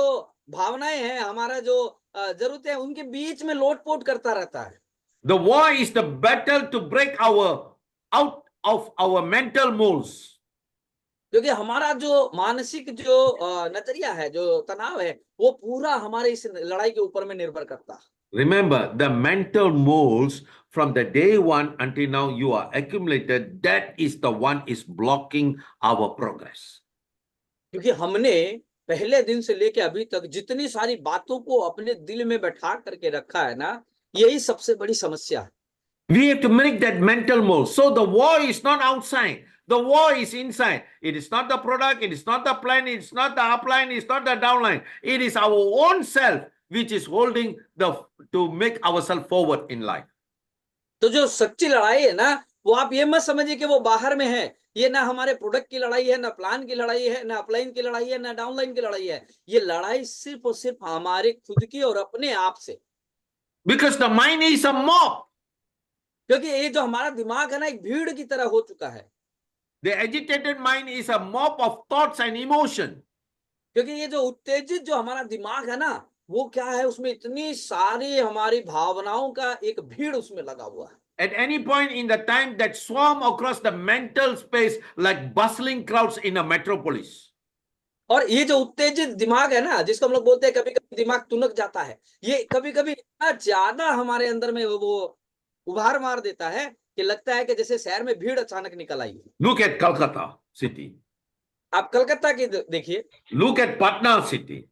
Speaker 1: भावनाएं हैं, हमारा जो जरूरतें हैं, उनके बीच में लोटपोट करता रहता है।
Speaker 2: The war is the battle to break out of our mental molds.
Speaker 1: क्योंकि हमारा जो मानसिक जो नजरिया है, जो तनाव है, वो पूरा हमारे इस लड़ाई के ऊपर में निर्भर करता है।
Speaker 2: Remember, the mental molds from the day one until now you are accumulated, that is the one is blocking our progress.
Speaker 1: क्योंकि हमने पहले दिन से लेके अभी तक जितनी सारी बातों को अपने दिल में बैठा करके रखा है ना, यही सबसे बड़ी समस्या है।
Speaker 2: We have to make that mental mold. So the war is not outside. The war is inside. It is not the product. It is not the plan. It's not the upline. It's not the downline. It is our own self which is holding to make ourselves forward in life.
Speaker 1: तो जो सच्ची लड़ाई है ना, वो आप ये मत समझिए कि वो बाहर में है। ये ना हमारे प्रोडक्ट की लड़ाई है, ना प्लान की लड़ाई है, ना अपलाइन की लड़ाई है, ना डाउनलाइन की लड़ाई है। ये लड़ाई सिर्फ और सिर्फ हमारे खुद की और अपने आप से।
Speaker 2: Because the mind is a mob.
Speaker 1: क्योंकि ये जो हमारा दिमाग है ना, एक भीड़ की तरह हो चुका है।
Speaker 2: The agitated mind is a mob of thoughts and emotion.
Speaker 1: क्योंकि ये जो उत्तेजित जो हमारा दिमाग है ना, वो क्या है, उसमें इतनी सारी हमारी भावनाओं का एक भीड़ उसमें लगा हुआ है।
Speaker 2: At any point in the time that swarm across the mental space like bustling crowds in a metropolis.
Speaker 1: और ये जो उत्तेजित दिमाग है ना, जिसको हम लोग बोलते हैं कभी कभी दिमाग तुनक जाता है, ये कभी कभी इतना ज्यादा हमारे अंदर में वो उभार मार देता है कि लगता है कि जैसे शहर में भीड़ अचानक निकल आई है।
Speaker 2: Look at Calcutta city.
Speaker 1: आप कलकत्ता की देखिए,
Speaker 2: Look at Patna city.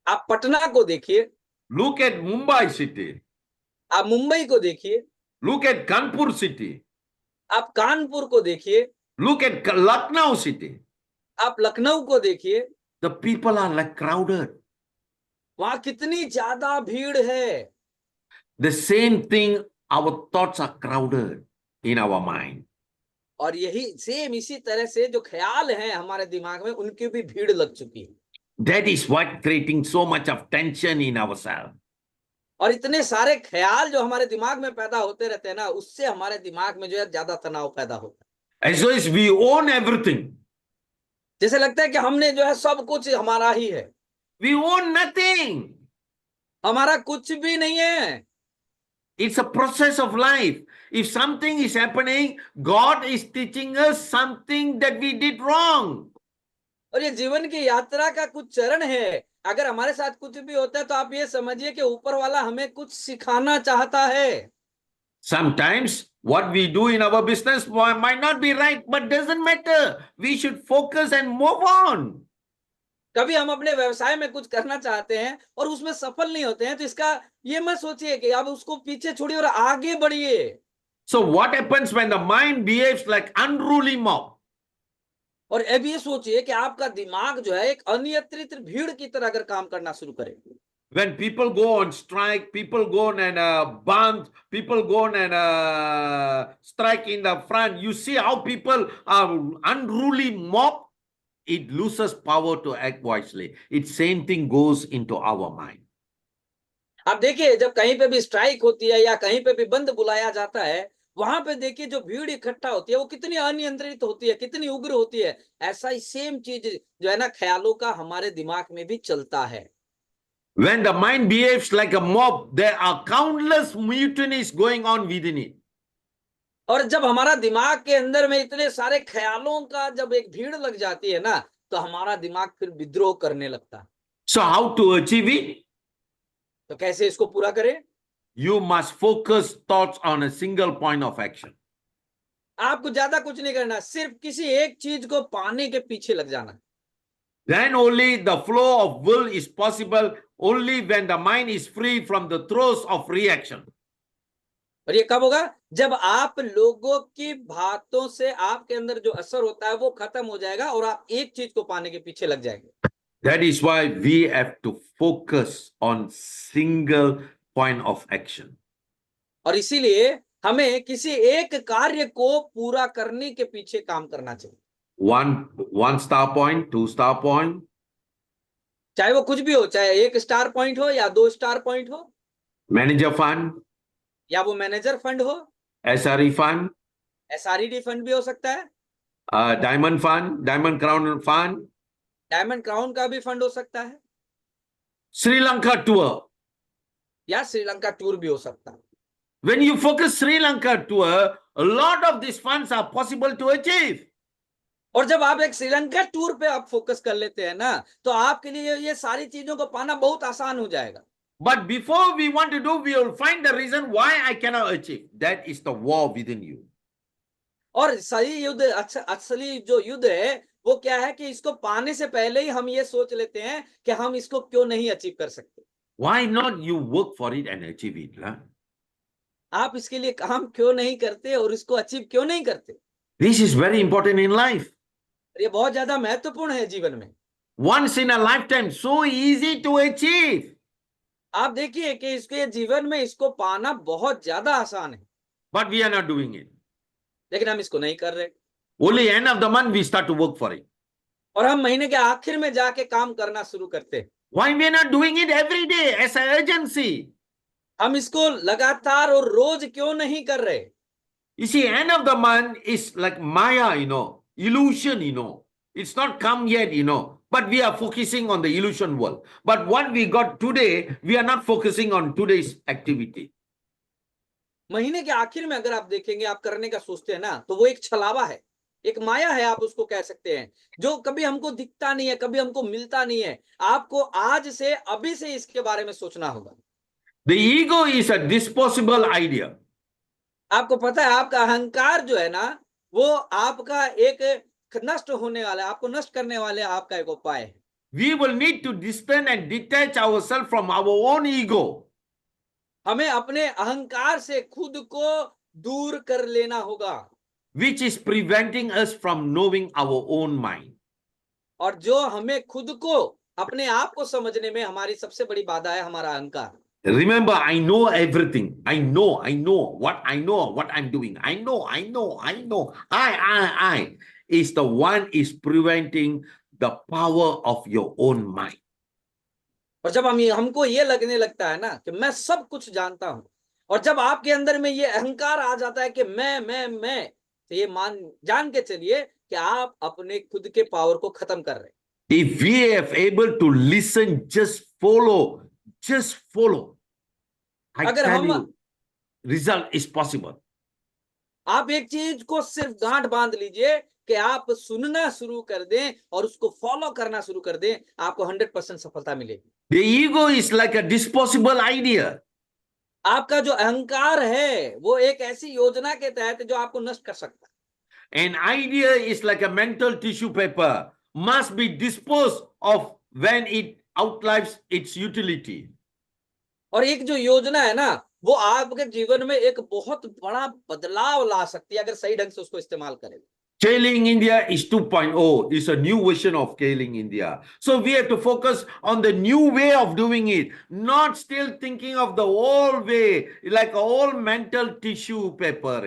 Speaker 1: आप पटना को देखिए,
Speaker 2: Look at Mumbai city.
Speaker 1: आप मुंबई को देखिए,
Speaker 2: Look at Kanpur city.
Speaker 1: आप कानपुर को देखिए,
Speaker 2: Look at Lucknow city.
Speaker 1: आप लखनऊ को देखिए,
Speaker 2: The people are like crowded.
Speaker 1: वहां कितनी ज्यादा भीड़ है।
Speaker 2: The same thing, our thoughts are crowded in our mind.
Speaker 1: और यही सेम इसी तरह से जो ख्याल हैं हमारे दिमाग में, उनकी भी भीड़ लग चुकी है।
Speaker 2: That is what creating so much of tension in ourselves.
Speaker 1: और इतने सारे ख्याल जो हमारे दिमाग में पैदा होते रहते हैं ना, उससे हमारे दिमाग में जो है ज्यादा तनाव पैदा होता है।
Speaker 2: As though as we own everything.
Speaker 1: जैसे लगता है कि हमने जो है सब कुछ हमारा ही है।
Speaker 2: We own nothing.
Speaker 1: हमारा कुछ भी नहीं है।
Speaker 2: It's a process of life. If something is happening, God is teaching us something that we did wrong.
Speaker 1: और ये जीवन की यात्रा का कुछ चरण है। अगर हमारे साथ कुछ भी होता है तो आप ये समझिए कि ऊपर वाला हमें कुछ सिखाना चाहता है।
Speaker 2: Sometimes what we do in our business might not be right, but doesn't matter. We should focus and move on.
Speaker 1: कभी हम अपने व्यवसाय में कुछ करना चाहते हैं और उसमें सफल नहीं होते हैं, तो इसका ये मत सोचिए कि आप उसको पीछे छोड़िए और आगे बढ़िए।
Speaker 2: So what happens when the mind behaves like unruly mob?
Speaker 1: और अब ये सोचिए कि आपका दिमाग जो है एक अनियंत्रित भीड़ की तरह अगर काम करना शुरू करे।
Speaker 2: When people go on strike, people go on and band, people go on and strike in the front. You see how people are unruly mob. It loses power to act wisely. It same thing goes into our mind.
Speaker 1: आप देखिए, जब कहीं पे भी strike होती है या कहीं पे भी बंद बुलाया जाता है, वहां पे देखिए जो भीड़ इकट्ठा होती है वो कितनी अनियंत्रित होती है, कितनी उग्र होती है। ऐसा ही सेम चीज जो है ना, ख्यालों का हमारे दिमाग में भी चलता है।
Speaker 2: When the mind behaves like a mob, there are countless mutinies going on within it.
Speaker 1: और जब हमारा दिमाग के अंदर में इतने सारे ख्यालों का जब एक भीड़ लग जाती है ना, तो हमारा दिमाग फिर विद्रोह करने लगता है।
Speaker 2: So how to achieve it?
Speaker 1: तो कैसे इसको पूरा करें?
Speaker 2: You must focus thoughts on a single point of action.
Speaker 1: आपको ज्यादा कुछ नहीं करना, सिर्फ किसी एक चीज को पाने के पीछे लग जाना।
Speaker 2: Then only the flow of will is possible only when the mind is free from the throes of reaction.
Speaker 1: और ये कब होगा? जब आप लोगों की बातों से आपके अंदर जो असर होता है वो खत्म हो जाएगा और आप एक चीज को पाने के पीछे लग जाएंगे।
Speaker 2: That is why we have to focus on single point of action.
Speaker 1: और इसीलिए हमें किसी एक कार्य को पूरा करने के पीछे काम करना चाहिए।
Speaker 2: One star point, 2 star point.
Speaker 1: चाहे वो कुछ भी हो, चाहे 1 स्टार पॉइंट हो या 2 स्टार पॉइंट हो,
Speaker 2: Manager fund,
Speaker 1: या वो मैनेजर फंड हो,
Speaker 2: SRE fund,
Speaker 1: SRED फंड भी हो सकता है,
Speaker 2: Diamond fund, Diamond Crown fund,
Speaker 1: diamond crown का भी फंड हो सकता है,
Speaker 2: Sri Lanka tour.
Speaker 1: या श्रीलंका टूर भी हो सकता है।
Speaker 2: When you focus Sri Lanka tour, a lot of these funds are possible to achieve.
Speaker 1: और जब आप एक श्रीलंका टूर पे आप फोकस कर लेते हैं ना, तो आपके लिए ये सारी चीजों को पाना बहुत आसान हो जाएगा।
Speaker 2: But before we want to do, we will find the reason why I cannot achieve. That is the war within you.
Speaker 1: और सही युद्ध, असली जो युद्ध है वो क्या है कि इसको पाने से पहले ही हम ये सोच लेते हैं कि हम इसको क्यों नहीं अचीव कर सकते।
Speaker 2: Why not you work for it and achieve it? Huh?
Speaker 1: आप इसके लिए काम क्यों नहीं करते और इसको अचीव क्यों नहीं करते?
Speaker 2: This is very important in life.
Speaker 1: ये बहुत ज्यादा महत्वपूर्ण है जीवन में।
Speaker 2: Once in a lifetime, so easy to achieve.
Speaker 1: आप देखिए कि इसके जीवन में इसको पाना बहुत ज्यादा आसान है,
Speaker 2: But we are not doing it.
Speaker 1: लेकिन हम इसको नहीं कर रहे।
Speaker 2: Only end of the month we start to work for it.
Speaker 1: और हम महीने के आखिर में जाके काम करना शुरू करते हैं।
Speaker 2: Why we are not doing it every day as an urgency?
Speaker 1: हम इसको लगातार और रोज क्यों नहीं कर रहे?
Speaker 2: You see, end of the month is like Maya, illusion, It's not come yet, but we are focusing on the illusion world. But what we got today, we are not focusing on today's activity.
Speaker 1: महीने के आखिर में अगर आप देखेंगे, आप करने का सोचते हैं ना, तो वो एक छलावा है, एक माया है, आप उसको कह सकते हैं, जो कभी हमको दिखता नहीं है, कभी हमको मिलता नहीं है। आपको आज से, अभी से इसके बारे में सोचना होगा।
Speaker 2: The ego is a disposable idea.
Speaker 1: आपको पता है, आपका अहंकार जो है ना, वो आपका एक नष्ट होने वाला, आपको नष्ट करने वाले आपका एक उपाय है।
Speaker 2: We will need to distance and detach ourselves from our own ego.
Speaker 1: हमें अपने अहंकार से खुद को दूर कर लेना होगा,
Speaker 2: which is preventing us from knowing our own mind.
Speaker 1: और जो हमें खुद को अपने आप को समझने में हमारी सबसे बड़ी बाधा है हमारा अहंकार।
Speaker 2: Remember, I know everything. I know what I'm doing. I know. I is the one is preventing the power of your own mind.
Speaker 1: और जब हमको ये लगने लगता है ना कि मैं सब कुछ जानता हूं, और जब आपके अंदर में ये अहंकार आ जाता है कि मैं, तो ये जान के चलिए कि आप अपने खुद के पावर को खत्म कर रहे हैं।
Speaker 2: If we are able to listen, just follow. I
Speaker 1: अगर
Speaker 2: tell
Speaker 1: हम
Speaker 2: you, result is possible.
Speaker 1: आप एक चीज को सिर्फ गांठ बांध लीजिए कि आप सुनना शुरू कर दें और उसको फॉलो करना शुरू कर दें, आपको 100% सफलता मिलेगी।
Speaker 2: The ego is like a disposable idea.
Speaker 1: आपका जो अहंकार है वो एक ऐसी योजना के तहत जो आपको नष्ट कर सकता है।
Speaker 2: An idea is like a mental tissue paper, must be disposed of when it outlives its utility.
Speaker 1: और एक जो योजना है ना, वो आपके जीवन में एक बहुत बड़ा बदलाव ला सकती है अगर सही ढंग से उसको इस्तेमाल करें।
Speaker 2: Scaling India is 2.0, is a new version of Scaling India. So we have to focus on the new way of doing it, not still thinking of the old way, like a old mental tissue paper.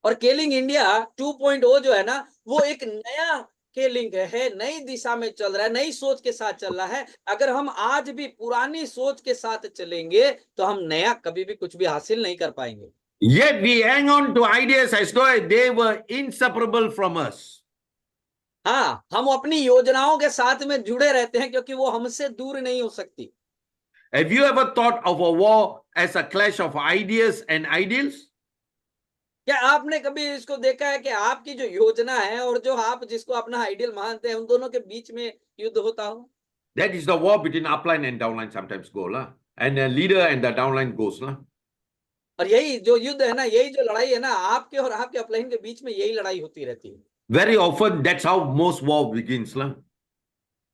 Speaker 1: और केलिंग India 2.0 जो है ना, वो एक नया केलिंग है, नई दिशा में चल रहा है, नई सोच के साथ चल रहा है। अगर हम आज भी पुरानी सोच के साथ चलेंगे तो हम नया कभी भी कुछ भी हासिल नहीं कर पाएंगे।
Speaker 2: Yet we hang on to ideas as though they were inseparable from us.
Speaker 1: हाँ, हम अपनी योजनाओं के साथ में जुड़े रहते हैं क्योंकि वो हमसे दूर नहीं हो सकती।
Speaker 2: Have you ever thought of a war as a clash of ideas and ideals?
Speaker 1: क्या आपने कभी इसको देखा है कि आपकी जो योजना है और जो आप जिसको अपना आइडियल मानते हैं, उन दोनों के बीच में युद्ध होता हो?
Speaker 2: That is the war between upline and downline sometimes go lah. And the leader and the downline goes lah.
Speaker 1: और यही जो युद्ध है ना, यही जो लड़ाई है ना, आपके और आपके अपलाइन के बीच में यही लड़ाई होती रहती है।
Speaker 2: Very often that's how most war begins lah.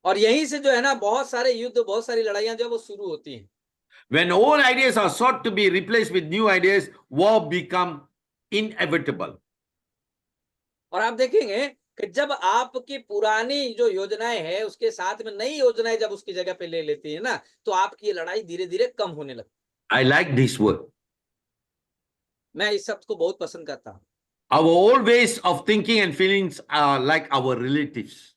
Speaker 1: और यहीं से जो है ना बहुत सारे युद्ध, बहुत सारी लड़ाइयां जो है वो शुरू होती हैं।
Speaker 2: When old ideas are sought to be replaced with new ideas, war become inevitable.
Speaker 1: और आप देखेंगे कि जब आपकी पुरानी जो योजनाएं हैं उसके साथ में नई योजनाएं जब उसकी जगह पे ले लेती है ना, तो आपकी ये लड़ाई धीरे धीरे कम होने लगती
Speaker 2: I like this word.
Speaker 1: है। मैं इस शब्द को बहुत पसंद करता हूँ।
Speaker 2: Our old ways of thinking and feelings are like our relatives.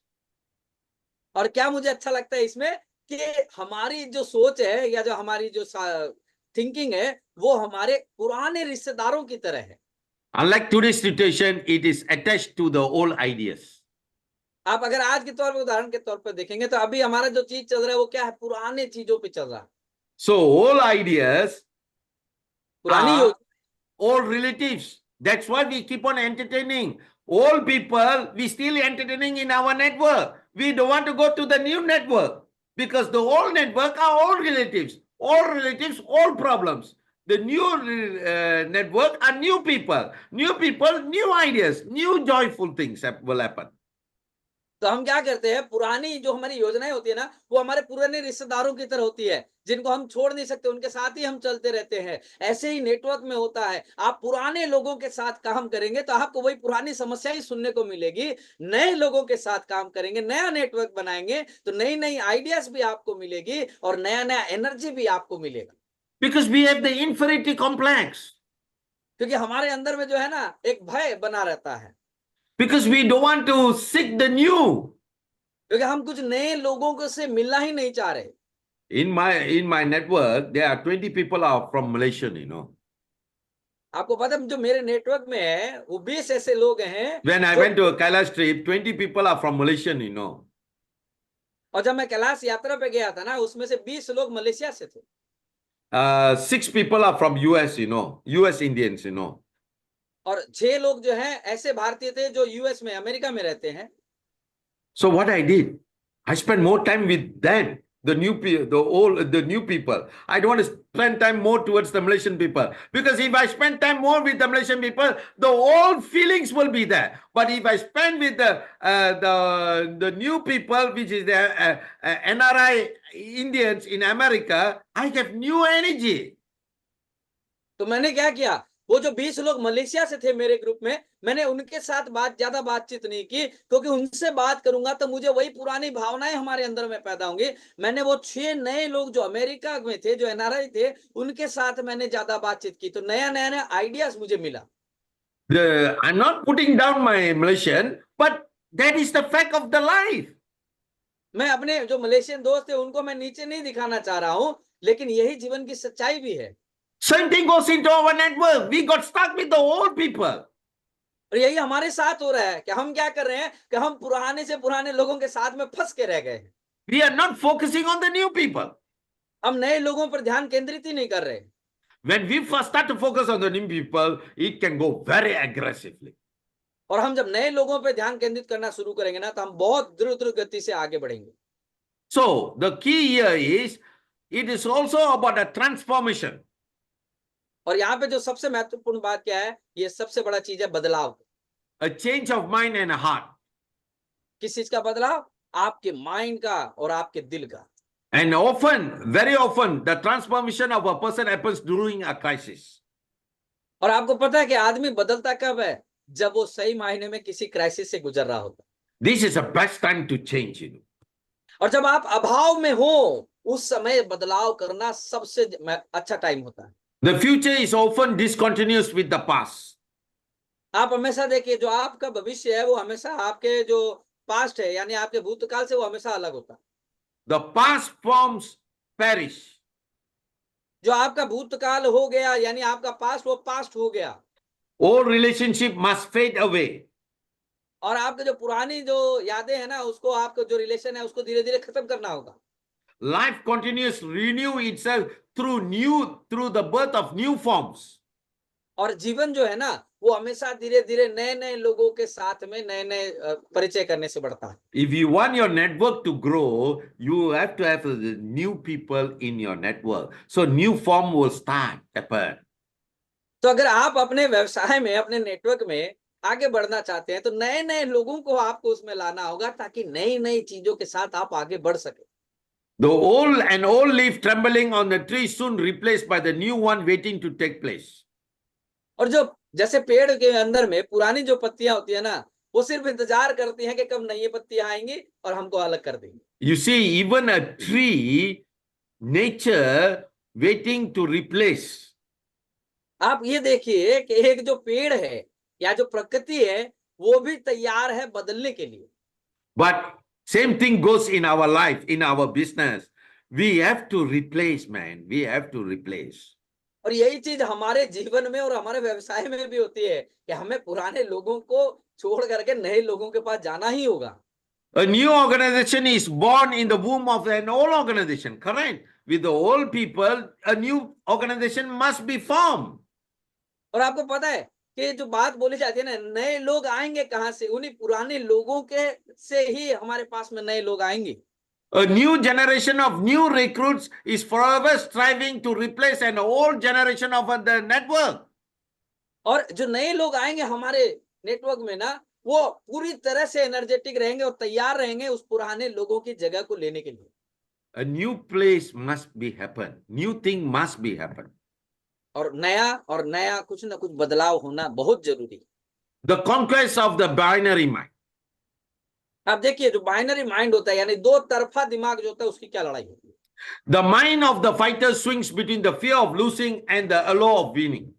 Speaker 1: और क्या मुझे अच्छा लगता है इसमें कि हमारी जो सोच है या जो हमारी जो थिंकिंग है वो हमारे पुराने रिश्तेदारों की तरह है।
Speaker 2: Unlike today's situation, it is attached to the old ideas.
Speaker 1: आप अगर आज के तौर पर उदाहरण के तौर पर देखेंगे तो अभी हमारा जो चीज चल रहा है वो क्या है, पुराने चीजों पे चल रहा है।
Speaker 2: So old ideas
Speaker 1: पुरानी
Speaker 2: are
Speaker 1: योजना,
Speaker 2: old relatives. That's why we keep on entertaining. Old people, we still entertaining in our network. We don't want to go to the new network because the old network are old relatives. Old relatives, old problems. The new network are new people. New people, new ideas, new joyful things will happen.
Speaker 1: तो हम क्या करते हैं, पुरानी जो हमारी योजनाएं होती है ना, वो हमारे पुराने रिश्तेदारों की तरह होती है जिनको हम छोड़ नहीं सकते, उनके साथ ही हम चलते रहते हैं। ऐसे ही नेटवर्क में होता है, आप पुराने लोगों के साथ काम करेंगे तो आपको वही पुरानी समस्या ही सुनने को मिलेगी। नए लोगों के साथ काम करेंगे, नया नेटवर्क बनाएंगे तो नई नई आइडियाज भी आपको मिलेगी और नया नया एनर्जी भी आपको मिलेगा।
Speaker 2: Because we have the inferiority complex.
Speaker 1: क्योंकि हमारे अंदर में जो है ना एक भय बना रहता है,
Speaker 2: Because we don't want to seek the new.
Speaker 1: क्योंकि हम कुछ नए लोगों को से मिलना ही नहीं चाह रहे।
Speaker 2: In my network, there are 20 people are from Malaysia, you know.
Speaker 1: आपको पता है जो मेरे नेटवर्क में है वो 20 ऐसे लोग हैं
Speaker 2: When I
Speaker 1: जो,
Speaker 2: went to a Kailash trip, 20 people are from Malaysia, you know.
Speaker 1: और जब मैं कैलाश यात्रा पे गया था ना उसमें से 20 लोग मलेशिया से थे।
Speaker 2: 6 people are from US, you know, US Indians, you know.
Speaker 1: और 6 लोग जो हैं ऐसे भारतीय थे जो यूएस में, अमेरिका में रहते हैं।
Speaker 2: So what I did, I spent more time with them the new people. I don't want to spend time more towards the Malaysian people, because if I spend time more with the Malaysian people, the old feelings will be there. But if I spend with the new people, which is the NRI Indians in America, I have new energy.
Speaker 1: तो मैंने क्या किया, वो जो 20 लोग Malaysia से थे मेरे ग्रुप में, मैंने उनके साथ ज्यादा बातचीत नहीं की, क्योंकि उनसे बात करूंगा तो मुझे वही पुरानी भावनाएं हमारे अंदर में पैदा होंगी। मैंने वो 6 नए लोग जो अमेरिका में थे, जो एनआरआई थे, उनके साथ मैंने ज्यादा बातचीत की, तो नया आइडियाज मुझे मिला।
Speaker 2: I'm not putting down my Malaysian, but that is the fact of the life.
Speaker 1: मैं अपने जो मलेशियन दोस्त थे उनको मैं नीचे नहीं दिखाना चाह रहा हूं, लेकिन यही जीवन की सच्चाई भी है।
Speaker 2: Same thing goes into our network. We got stuck with the old people.
Speaker 1: और यही हमारे साथ हो रहा है कि हम क्या कर रहे हैं कि हम पुराने से पुराने लोगों के साथ में फंस के रह गए।
Speaker 2: We are not focusing on the new people.
Speaker 1: हम नए लोगों पर ध्यान केंद्रित ही नहीं कर रहे।
Speaker 2: When we first start to focus on the new people, it can go very aggressively.
Speaker 1: और हम जब नए लोगों पे ध्यान केंद्रित करना शुरू करेंगे ना, तो हम बहुत द्रुत गति से आगे बढ़ेंगे।
Speaker 2: So the key here is, it is also about a transformation.
Speaker 1: और यहाँ पे जो सबसे महत्वपूर्ण बात क्या है, ये सबसे बड़ा चीज है बदलाव।
Speaker 2: A change of mind and heart.
Speaker 1: किस चीज का बदलाव? आपके माइंड का और आपके दिल का।
Speaker 2: And often, very often, the transformation of a person happens during a crisis.
Speaker 1: और आपको पता है कि आदमी बदलता कब है? जब वो सही मायने में किसी क्राइसिस से गुजर रहा होता।
Speaker 2: This is the best time to change, you know.
Speaker 1: और जब आप अभाव में हो, उस समय बदलाव करना सबसे अच्छा टाइम होता है।
Speaker 2: The future is often discontinuous with the past.
Speaker 1: आप हमेशा देखिए, जो आपका भविष्य है वो हमेशा आपके जो पास्ट है, यानी आपके भूतकाल से वो हमेशा अलग होता है।
Speaker 2: The past forms perish.
Speaker 1: जो आपका भूतकाल हो गया, यानी आपका पास्ट, वो पास्ट हो गया।
Speaker 2: Old relationship must fade away.
Speaker 1: और आपके जो पुरानी जो यादें हैं ना, उसको, आपका जो रिलेशन है उसको धीरे धीरे खत्म करना होगा।
Speaker 2: Life continues renew itself through the birth of new forms.
Speaker 1: और जीवन जो है ना, वो हमेशा धीरे धीरे नए नए लोगों के साथ में नए नए परिचय करने से बढ़ता है।
Speaker 2: If you want your network to grow, you have to have the new people in your network. So new form will start happen.
Speaker 1: तो अगर आप अपने व्यवसाय में, अपने नेटवर्क में आगे बढ़ना चाहते हैं, तो नए नए लोगों को आपको उसमें लाना होगा, ताकि नई नई चीजों के साथ आप आगे बढ़ सके।
Speaker 2: The old leaf trembling on the tree soon replaced by the new one waiting to take place.
Speaker 1: और जो जैसे पेड़ के अंदर में पुरानी जो पत्तियां होती है ना, वो सिर्फ इंतजार करती हैं कि कब नई पत्तियां आएंगी और हमको अलग कर देंगी।
Speaker 2: You see, even a tree, nature waiting to replace.
Speaker 1: आप ये देखिए कि एक जो पेड़ है या जो प्रकृति है, वो भी तैयार है बदलने के लिए।
Speaker 2: But same thing goes in our life, in our business. We have to replace, man. We have to replace.
Speaker 1: और यही चीज हमारे जीवन में और हमारे व्यवसाय में भी होती है कि हमें पुराने लोगों को छोड़ करके नए लोगों के पास जाना ही होगा।
Speaker 2: A new organization is born in the womb of an old organization, correct? With the old people, a new organization must be formed.
Speaker 1: और आपको पता है कि जो बात बोली जाती है ना, नए लोग आएंगे कहां से? उन्हीं पुराने लोगों के से ही हमारे पास में नए लोग आएंगे।
Speaker 2: A new generation of new recruits is forever striving to replace an old generation of the network.
Speaker 1: और जो नए लोग आएंगे हमारे नेटवर्क में ना, वो पूरी तरह से एनर्जेटिक रहेंगे और तैयार रहेंगे उस पुराने लोगों की जगह को लेने के लिए।
Speaker 2: A new place must be happen. New thing must be happen.
Speaker 1: और नया कुछ ना कुछ बदलाव होना बहुत जरूरी है।
Speaker 2: The conquest of the binary mind.
Speaker 1: आप देखिए, जो बाइनरी माइंड होता है, यानी दो तरफा दिमाग जो होता है, उसकी क्या लड़ाई होती है?
Speaker 2: The mind of the fighter swings between the fear of losing and the allure of winning.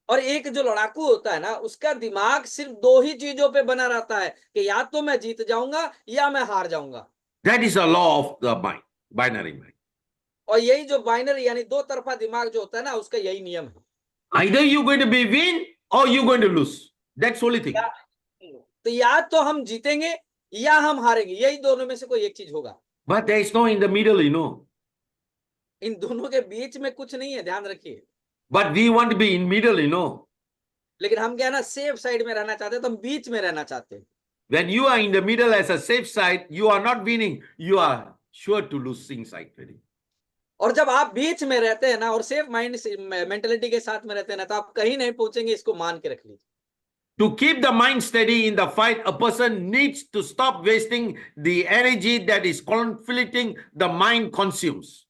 Speaker 1: और एक जो लड़ाकू होता है ना, उसका दिमाग सिर्फ दो ही चीजों पे बना रहता है कि या तो मैं जीत जाऊंगा या मैं हार जाऊंगा।
Speaker 2: That is the law of the mind, binary mind.
Speaker 1: और यही जो बाइनरी यानी दो तरफा दिमाग जो होता है ना, उसका यही नियम है।
Speaker 2: Either you're going to be win or you're going to lose. That's only thing.
Speaker 1: तो या तो हम जीतेंगे या हम हारेंगे, यही दोनों में से कोई एक चीज होगा।
Speaker 2: But there is no in the middle, you know.
Speaker 1: इन दोनों के बीच में कुछ नहीं है, ध्यान रखिए।
Speaker 2: But we want to be in middle, you know.
Speaker 1: लेकिन हम क्या है ना, सेफ साइड में रहना चाहते हैं, तो हम बीच में रहना चाहते हैं।
Speaker 2: When you are in the middle as a safe side, you are not winning. You are sure to losing side trading.
Speaker 1: और जब आप बीच में रहते हैं ना और सेफ माइंड मेंटेलिटी के साथ में रहते हैं ना, तो आप कहीं नहीं पहुंचेंगे, इसको मान के रख लीजिए।
Speaker 2: To keep the mind steady in the fight, a person needs to stop wasting the energy that is conflicting the mind consumes.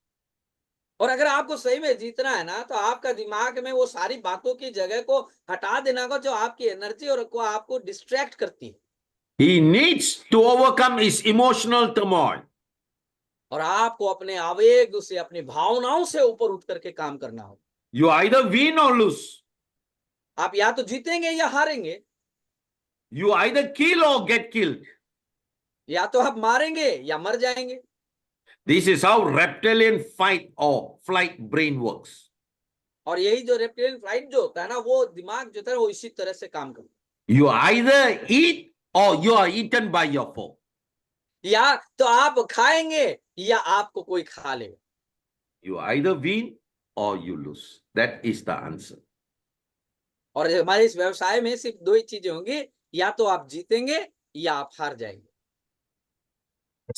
Speaker 1: और अगर आपको सही में जीतना है ना, तो आपका दिमाग में वो सारी बातों की जगह को हटा देना होगा जो आपकी एनर्जी और को आपको डिस्ट्रैक्ट करती है।
Speaker 2: He needs to overcome his emotional turmoil.
Speaker 1: और आपको अपने आवेग से, अपनी भावनाओं से ऊपर उठ करके काम करना होगा।
Speaker 2: You either win or lose.
Speaker 1: आप या तो जीतेंगे या हारेंगे,
Speaker 2: You either kill or get killed.
Speaker 1: या तो आप मारेंगे या मर जाएंगे।
Speaker 2: This is how reptilian fight or flight brain works.
Speaker 1: और यही जो रेप्टिलियन फ्लाइट जो होता है ना, वो दिमाग जो है वो इसी तरह से काम करता
Speaker 2: You either eat or you are eaten by your foe.
Speaker 1: है। या तो आप खाएंगे या आपको कोई खा लेगा।
Speaker 2: You either win or you lose. That is the answer.
Speaker 1: और हमारे इस व्यवसाय में सिर्फ दो ही चीजें होंगी, या तो आप जीतेंगे या आप हार जाएंगे।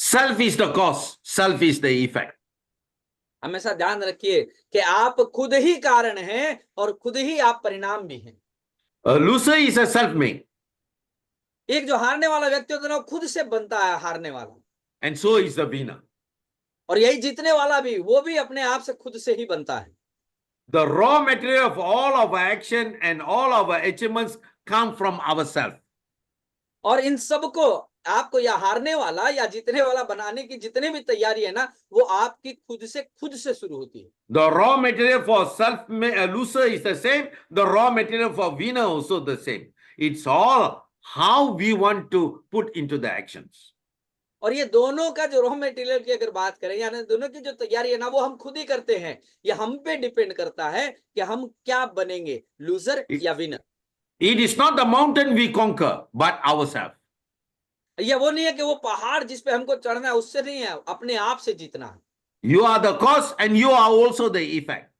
Speaker 2: Self is the cause, self is the effect.
Speaker 1: हमेशा ध्यान रखिए कि आप खुद ही कारण हैं और खुद ही आप परिणाम भी हैं।
Speaker 2: A loser is a self-made,
Speaker 1: एक जो हारने वाला व्यक्ति होता है ना, वो खुद से बनता है हारने वाला,
Speaker 2: and so is the winner.
Speaker 1: और यही जीतने वाला भी, वो भी अपने आप से खुद से ही बनता है।
Speaker 2: The raw material of all our action and all our achievements come from ourselves.
Speaker 1: और इन सबको आपको या हारने वाला या जीतने वाला बनाने की जितनी भी तैयारी है ना, वो आपकी खुद से शुरू होती है।
Speaker 2: The raw material for a loser is the same. The raw material for winner also the same. It's all how we want to put into the actions.
Speaker 1: और ये दोनों का जो रॉ मटेरियल की अगर बात करें, यानी दोनों की जो तैयारी है ना, वो हम खुद ही करते हैं। ये हम पे डिपेंड करता है कि हम क्या बनेंगे, लूजर या winner.
Speaker 2: It is not the mountain we conquer, but ourselves.
Speaker 1: ये वो नहीं है कि वो पहाड़ जिस पे हमको चढ़ना है उससे नहीं है, अपने आप से जीतना है।
Speaker 2: You are the cause and you are also the effect.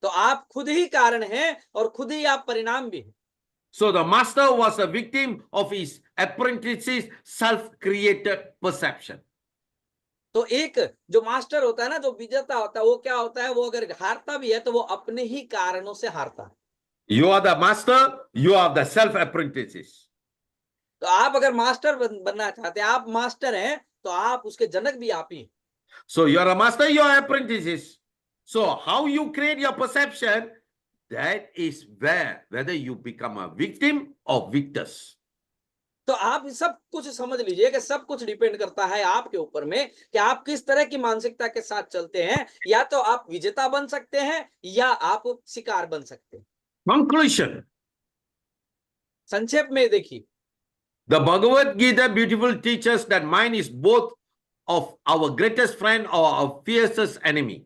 Speaker 1: तो आप खुद ही कारण हैं और खुद ही आप परिणाम भी हैं।
Speaker 2: So the master was a victim of his apprentice's self-created perception.
Speaker 1: तो एक जो मास्टर होता है ना, जो विजेता होता है, वो क्या होता है, वो अगर हारता भी है तो वो अपने ही कारणों से हारता है।
Speaker 2: You are the master, you are the self-apprentices.
Speaker 1: तो आप अगर मास्टर बनना चाहते हैं, आप मास्टर हैं, तो आप उसके जनक भी आप ही।
Speaker 2: So you are a master, you are apprentices. So how you create your perception, that is whether you become a victim or victors.
Speaker 1: तो आप सब कुछ समझ लीजिए कि सब कुछ डिपेंड करता है आपके ऊपर में कि आप किस तरह की मानसिकता के साथ चलते हैं। या तो आप विजेता बन सकते हैं या आप शिकार बन सकते हैं।
Speaker 2: Conclusion.
Speaker 1: संक्षेप में देखिए,
Speaker 2: The Bhagavad Gita beautiful teaches that mind is both of our greatest friend or our fiercest enemy.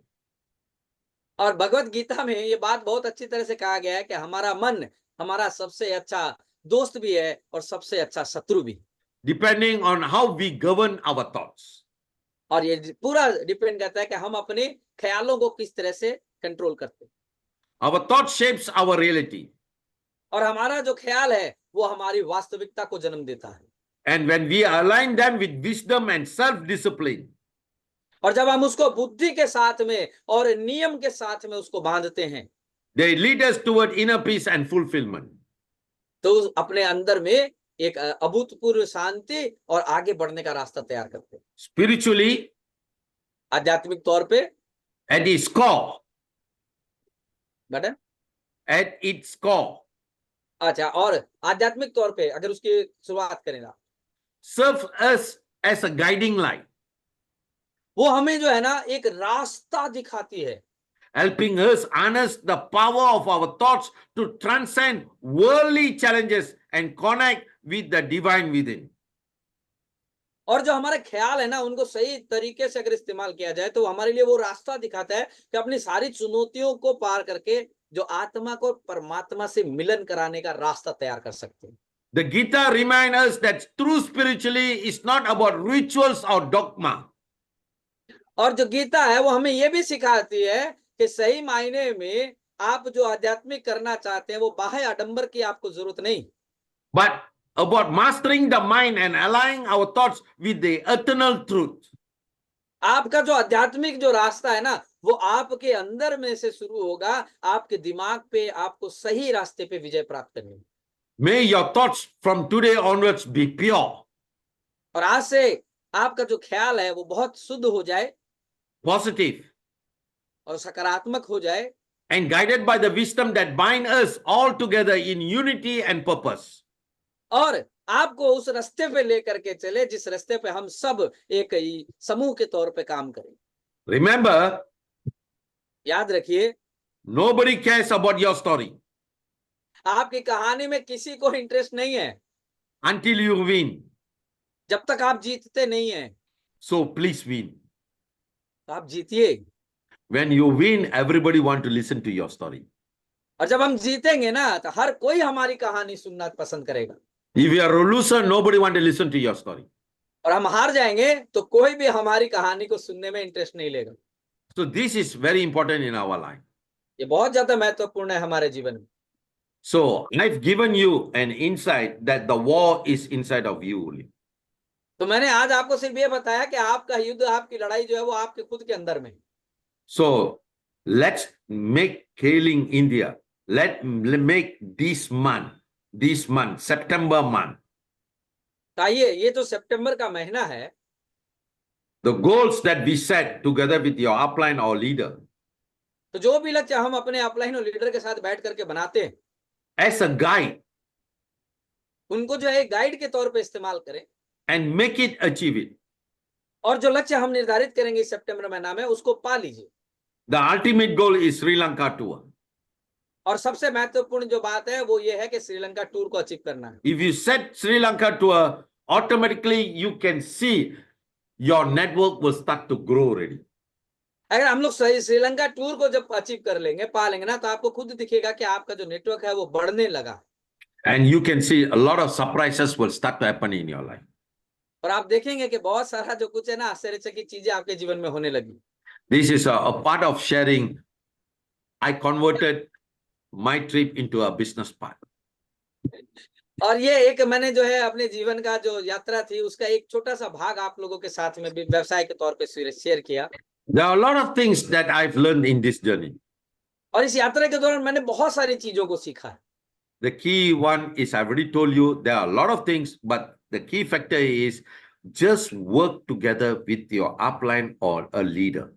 Speaker 1: और भगवत गीता में ये बात बहुत अच्छी तरह से कहा गया है कि हमारा मन हमारा सबसे अच्छा दोस्त भी है और सबसे अच्छा शत्रु भी,
Speaker 2: Depending on how we govern our thoughts.
Speaker 1: और ये पूरा डिपेंड करता है कि हम अपने ख्यालों को किस तरह से कंट्रोल करते हैं।
Speaker 2: Our thought shapes our reality.
Speaker 1: और हमारा जो ख्याल है वो हमारी वास्तविकता को जन्म देता है।
Speaker 2: And when we align them with wisdom and self-discipline,
Speaker 1: और जब हम उसको बुद्धि के साथ में और नियम के साथ में उसको बांधते हैं,
Speaker 2: they lead us toward inner peace and fulfillment.
Speaker 1: तो अपने अंदर में एक अभूतपूर्व शांति और आगे बढ़ने का रास्ता तैयार करते हैं।
Speaker 2: Spiritually,
Speaker 1: आध्यात्मिक तौर पे
Speaker 2: at its core,
Speaker 1: बेटा,
Speaker 2: at its core,
Speaker 1: अच्छा, और आध्यात्मिक तौर पे अगर उसकी शुरुआत करें ना,
Speaker 2: serves us as a guiding light,
Speaker 1: वो हमें जो है ना एक रास्ता दिखाती है,
Speaker 2: helping us harness the power of our thoughts to transcend worldly challenges and connect with the divine within.
Speaker 1: और जो हमारे ख्याल है ना, उनको सही तरीके से अगर इस्तेमाल किया जाए तो हमारे लिए वो रास्ता दिखाता है कि अपनी सारी चुनौतियों को पार करके जो आत्मा को परमात्मा से मिलन कराने का रास्ता तैयार कर सकते हैं।
Speaker 2: The Gita reminds us that true spirituality is not about rituals or dogma.
Speaker 1: और जो गीता है वो हमें ये भी सिखाती है कि सही मायने में आप जो आध्यात्मिक करना चाहते हैं वो बाह्य आडंबर की आपको जरूरत नहीं,
Speaker 2: But about mastering the mind and aligning our thoughts with the eternal truth.
Speaker 1: आपका जो आध्यात्मिक जो रास्ता है ना, वो आपके अंदर में से शुरू होगा, आपके दिमाग पे आपको सही रास्ते पे विजय प्राप्त करनी है।
Speaker 2: May your thoughts from today onwards be pure,
Speaker 1: और आज से आपका जो ख्याल है वो बहुत शुद्ध हो जाए
Speaker 2: positive,
Speaker 1: और सकारात्मक हो जाए,
Speaker 2: and guided by the wisdom that bind us all together in unity and purpose.
Speaker 1: और आपको उस रास्ते पे लेकर के चले जिस रास्ते पे हम सब एक ही समूह के तौर पे काम करें।
Speaker 2: Remember,
Speaker 1: याद रखिए,
Speaker 2: nobody cares about your story
Speaker 1: आपकी कहानी में किसी को इंटरेस्ट नहीं है
Speaker 2: until you win.
Speaker 1: जब तक आप जीतते नहीं हैं।
Speaker 2: So please win.
Speaker 1: तो आप जीतिए,
Speaker 2: When you win, everybody want to listen to your story.
Speaker 1: और जब हम जीतेंगे ना तो हर कोई हमारी कहानी सुनना पसंद करेगा।
Speaker 2: If you are a loser, nobody want to listen to your story.
Speaker 1: और हम हार जाएंगे तो कोई भी हमारी कहानी को सुनने में इंटरेस्ट नहीं लेगा।
Speaker 2: So this is very important in our life.
Speaker 1: ये बहुत ज्यादा महत्वपूर्ण है हमारे जीवन में।
Speaker 2: So I've given you an insight that the war is inside of you only.
Speaker 1: तो मैंने आज आपको सिर्फ ये बताया कि आपका युद्ध, आपकी लड़ाई जो है वो आपके खुद के अंदर में।
Speaker 2: So let's make Healing India. Let's make this month, September month,
Speaker 1: आइए, ये जो सितंबर का महीना है,
Speaker 2: the goals that we set together with your upline or leader,
Speaker 1: तो जो भी लक्ष्य हम अपने अपलाइन और लीडर के साथ बैठ करके बनाते हैं,
Speaker 2: as a guide,
Speaker 1: उनको जो है गाइड के तौर पे इस्तेमाल करें,
Speaker 2: and make it achieve it.
Speaker 1: और जो लक्ष्य हम निर्धारित करेंगे इस सितंबर महीना में उसको पा लीजिए।
Speaker 2: The ultimate goal is Sri Lanka tour.
Speaker 1: और सबसे महत्वपूर्ण जो बात है वो ये है कि श्रीलंका टूर को अचीव करना है।
Speaker 2: If you set Sri Lanka tour, automatically you can see your network will start to grow already.
Speaker 1: अगर हम लोग श्रीलंका टूर को जब अचीव कर लेंगे, पा लेंगे ना, तो आपको खुद दिखेगा कि आपका जो नेटवर्क है वो बढ़ने लगा।
Speaker 2: And you can see a lot of surprises will start to happen in your life.
Speaker 1: और आप देखेंगे कि बहुत सारा जो कुछ है ना, आश्चर्यचकित चीजें आपके जीवन में होने लगी।
Speaker 2: This is a part of sharing. I converted my trip into a business part.
Speaker 1: और ये एक मैंने जो है अपने जीवन का जो यात्रा थी उसका एक छोटा सा भाग आप लोगों के साथ में भी व्यवसाय के तौर पे शेयर किया।
Speaker 2: There are a lot of things that I've learned in this journey.
Speaker 1: और इस यात्रा के दौरान मैंने बहुत सारी चीजों को सीखा है।
Speaker 2: The key one is I've already told you there are a lot of things, but the key factor is just work together with your upline or a leader.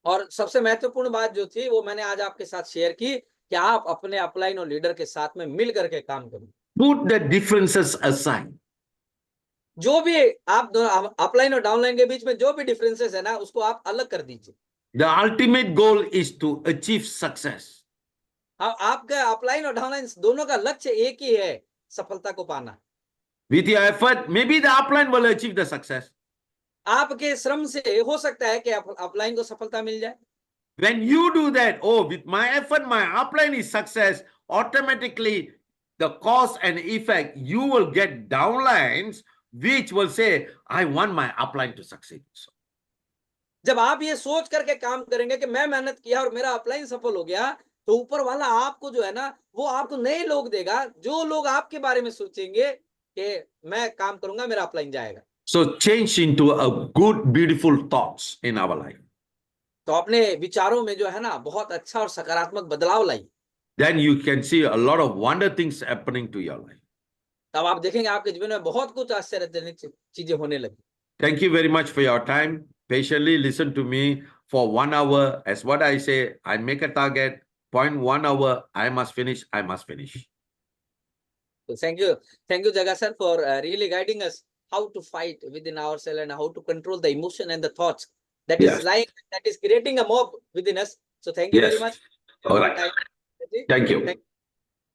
Speaker 1: और सबसे महत्वपूर्ण बात जो थी वो मैंने आज आपके साथ शेयर की कि आप अपने अपलाइन और लीडर के साथ में मिल करके काम करें।
Speaker 2: Put the differences aside.
Speaker 1: जो भी आप अपलाइन और डाउनलाइन के बीच में जो भी डिफरेंसेस है ना, उसको आप अलग कर दीजिए।
Speaker 2: The ultimate goal is to achieve success.
Speaker 1: आपका अपलाइन और डाउनलाइन दोनों का लक्ष्य एक ही है, सफलता को पाना।
Speaker 2: With your effort, maybe the upline will achieve the success.
Speaker 1: आपके श्रम से हो सकता है कि अपलाइन को सफलता मिल जाए।
Speaker 2: When you do that, oh, with my effort, my upline is success, automatically the cause and effect, you will get downlines which will say, I want my upline to succeed.
Speaker 1: जब आप ये सोच करके काम करेंगे कि मैं मेहनत किया और मेरा अपलाइन सफल हो गया, तो ऊपर वाला आपको जो है ना, वो आपको नए लोग देगा, जो लोग आपके बारे में सोचेंगे कि मैं काम करूंगा, मेरा अपलाइन जाएगा।
Speaker 2: So change into a good, beautiful thoughts in our life.
Speaker 1: तो अपने विचारों में जो है ना बहुत अच्छा और सकारात्मक बदलाव लाई।
Speaker 2: Then you can see a lot of wonder things happening to your life.
Speaker 1: तब आप देखेंगे आपके जीवन में बहुत कुछ आश्चर्यजनक चीजें होने लगी।
Speaker 2: Thank you very much for your time. Patiently listen to me for 1 hour. As what I say, I make a target, 0.1 hour, I must finish.
Speaker 1: So thank you Jaga sir for really guiding us how to fight within ourselves and how to control the emotion and the thoughts that
Speaker 2: Yes.
Speaker 1: is lying, that is creating a mob within us. So thank you
Speaker 2: Yes.
Speaker 1: very much.
Speaker 2: All right. Thank you.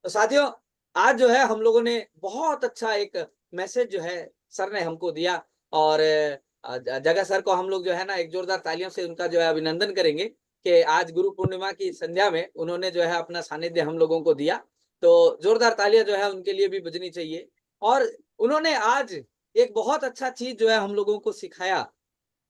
Speaker 1: तो साथियों, आज जो है हम लोगों ने बहुत अच्छा एक मैसेज जो है सर ने हमको दिया, और जगह सर को हम लोग जो है ना एक जोरदार तालियों से उनका जो है अभिनंदन करेंगे कि आज गुरु पूर्णिमा की संध्या में उन्होंने जो है अपना सानिध्य हम लोगों को दिया। तो जोरदार तालियां जो है उनके लिए भी बजनी चाहिए। और उन्होंने आज एक बहुत अच्छा चीज जो है हम लोगों को सिखाया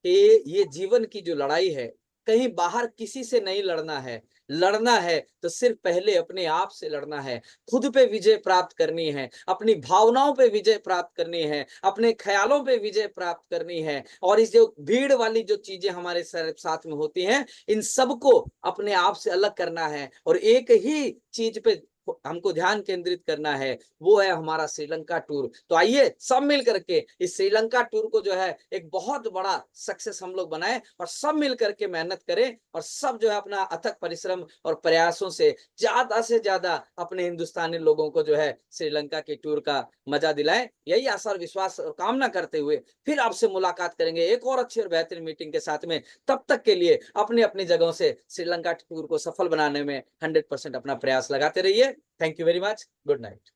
Speaker 1: कि ये जीवन की जो लड़ाई है, कहीं बाहर किसी से नहीं लड़ना है। लड़ना है तो सिर्फ पहले अपने आप से लड़ना है, खुद पे विजय प्राप्त करनी है, अपनी भावनाओं पे विजय प्राप्त करनी है, अपने ख्यालों पे विजय प्राप्त करनी है। और इस जो भीड़ वाली जो चीजें हमारे साथ में होती हैं, इन सबको अपने आप से अलग करना है और एक ही चीज पे हमको ध्यान केंद्रित करना है, वो है हमारा श्रीलंका टूर। तो आइए सब मिल करके इस श्रीलंका टूर को जो है एक बहुत बड़ा सक्सेस हम लोग बनाए और सब मिल करके मेहनत करें और सब जो है अपना अथक परिश्रम और प्रयासों से ज्यादा अपने हिंदुस्तानी लोगों को जो है श्रीलंका के टूर का मजा दिलाएं। यही आशा और विश्वास और कामना करते हुए फिर आपसे मुलाकात करेंगे एक और अच्छी और बेहतरीन मीटिंग के साथ में। तब तक के लिए अपनी अपनी जगहों से श्रीलंका टूर को सफल बनाने में 100% अपना प्रयास लगाते रहिए। Thank you very much. Good night.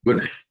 Speaker 2: Good night.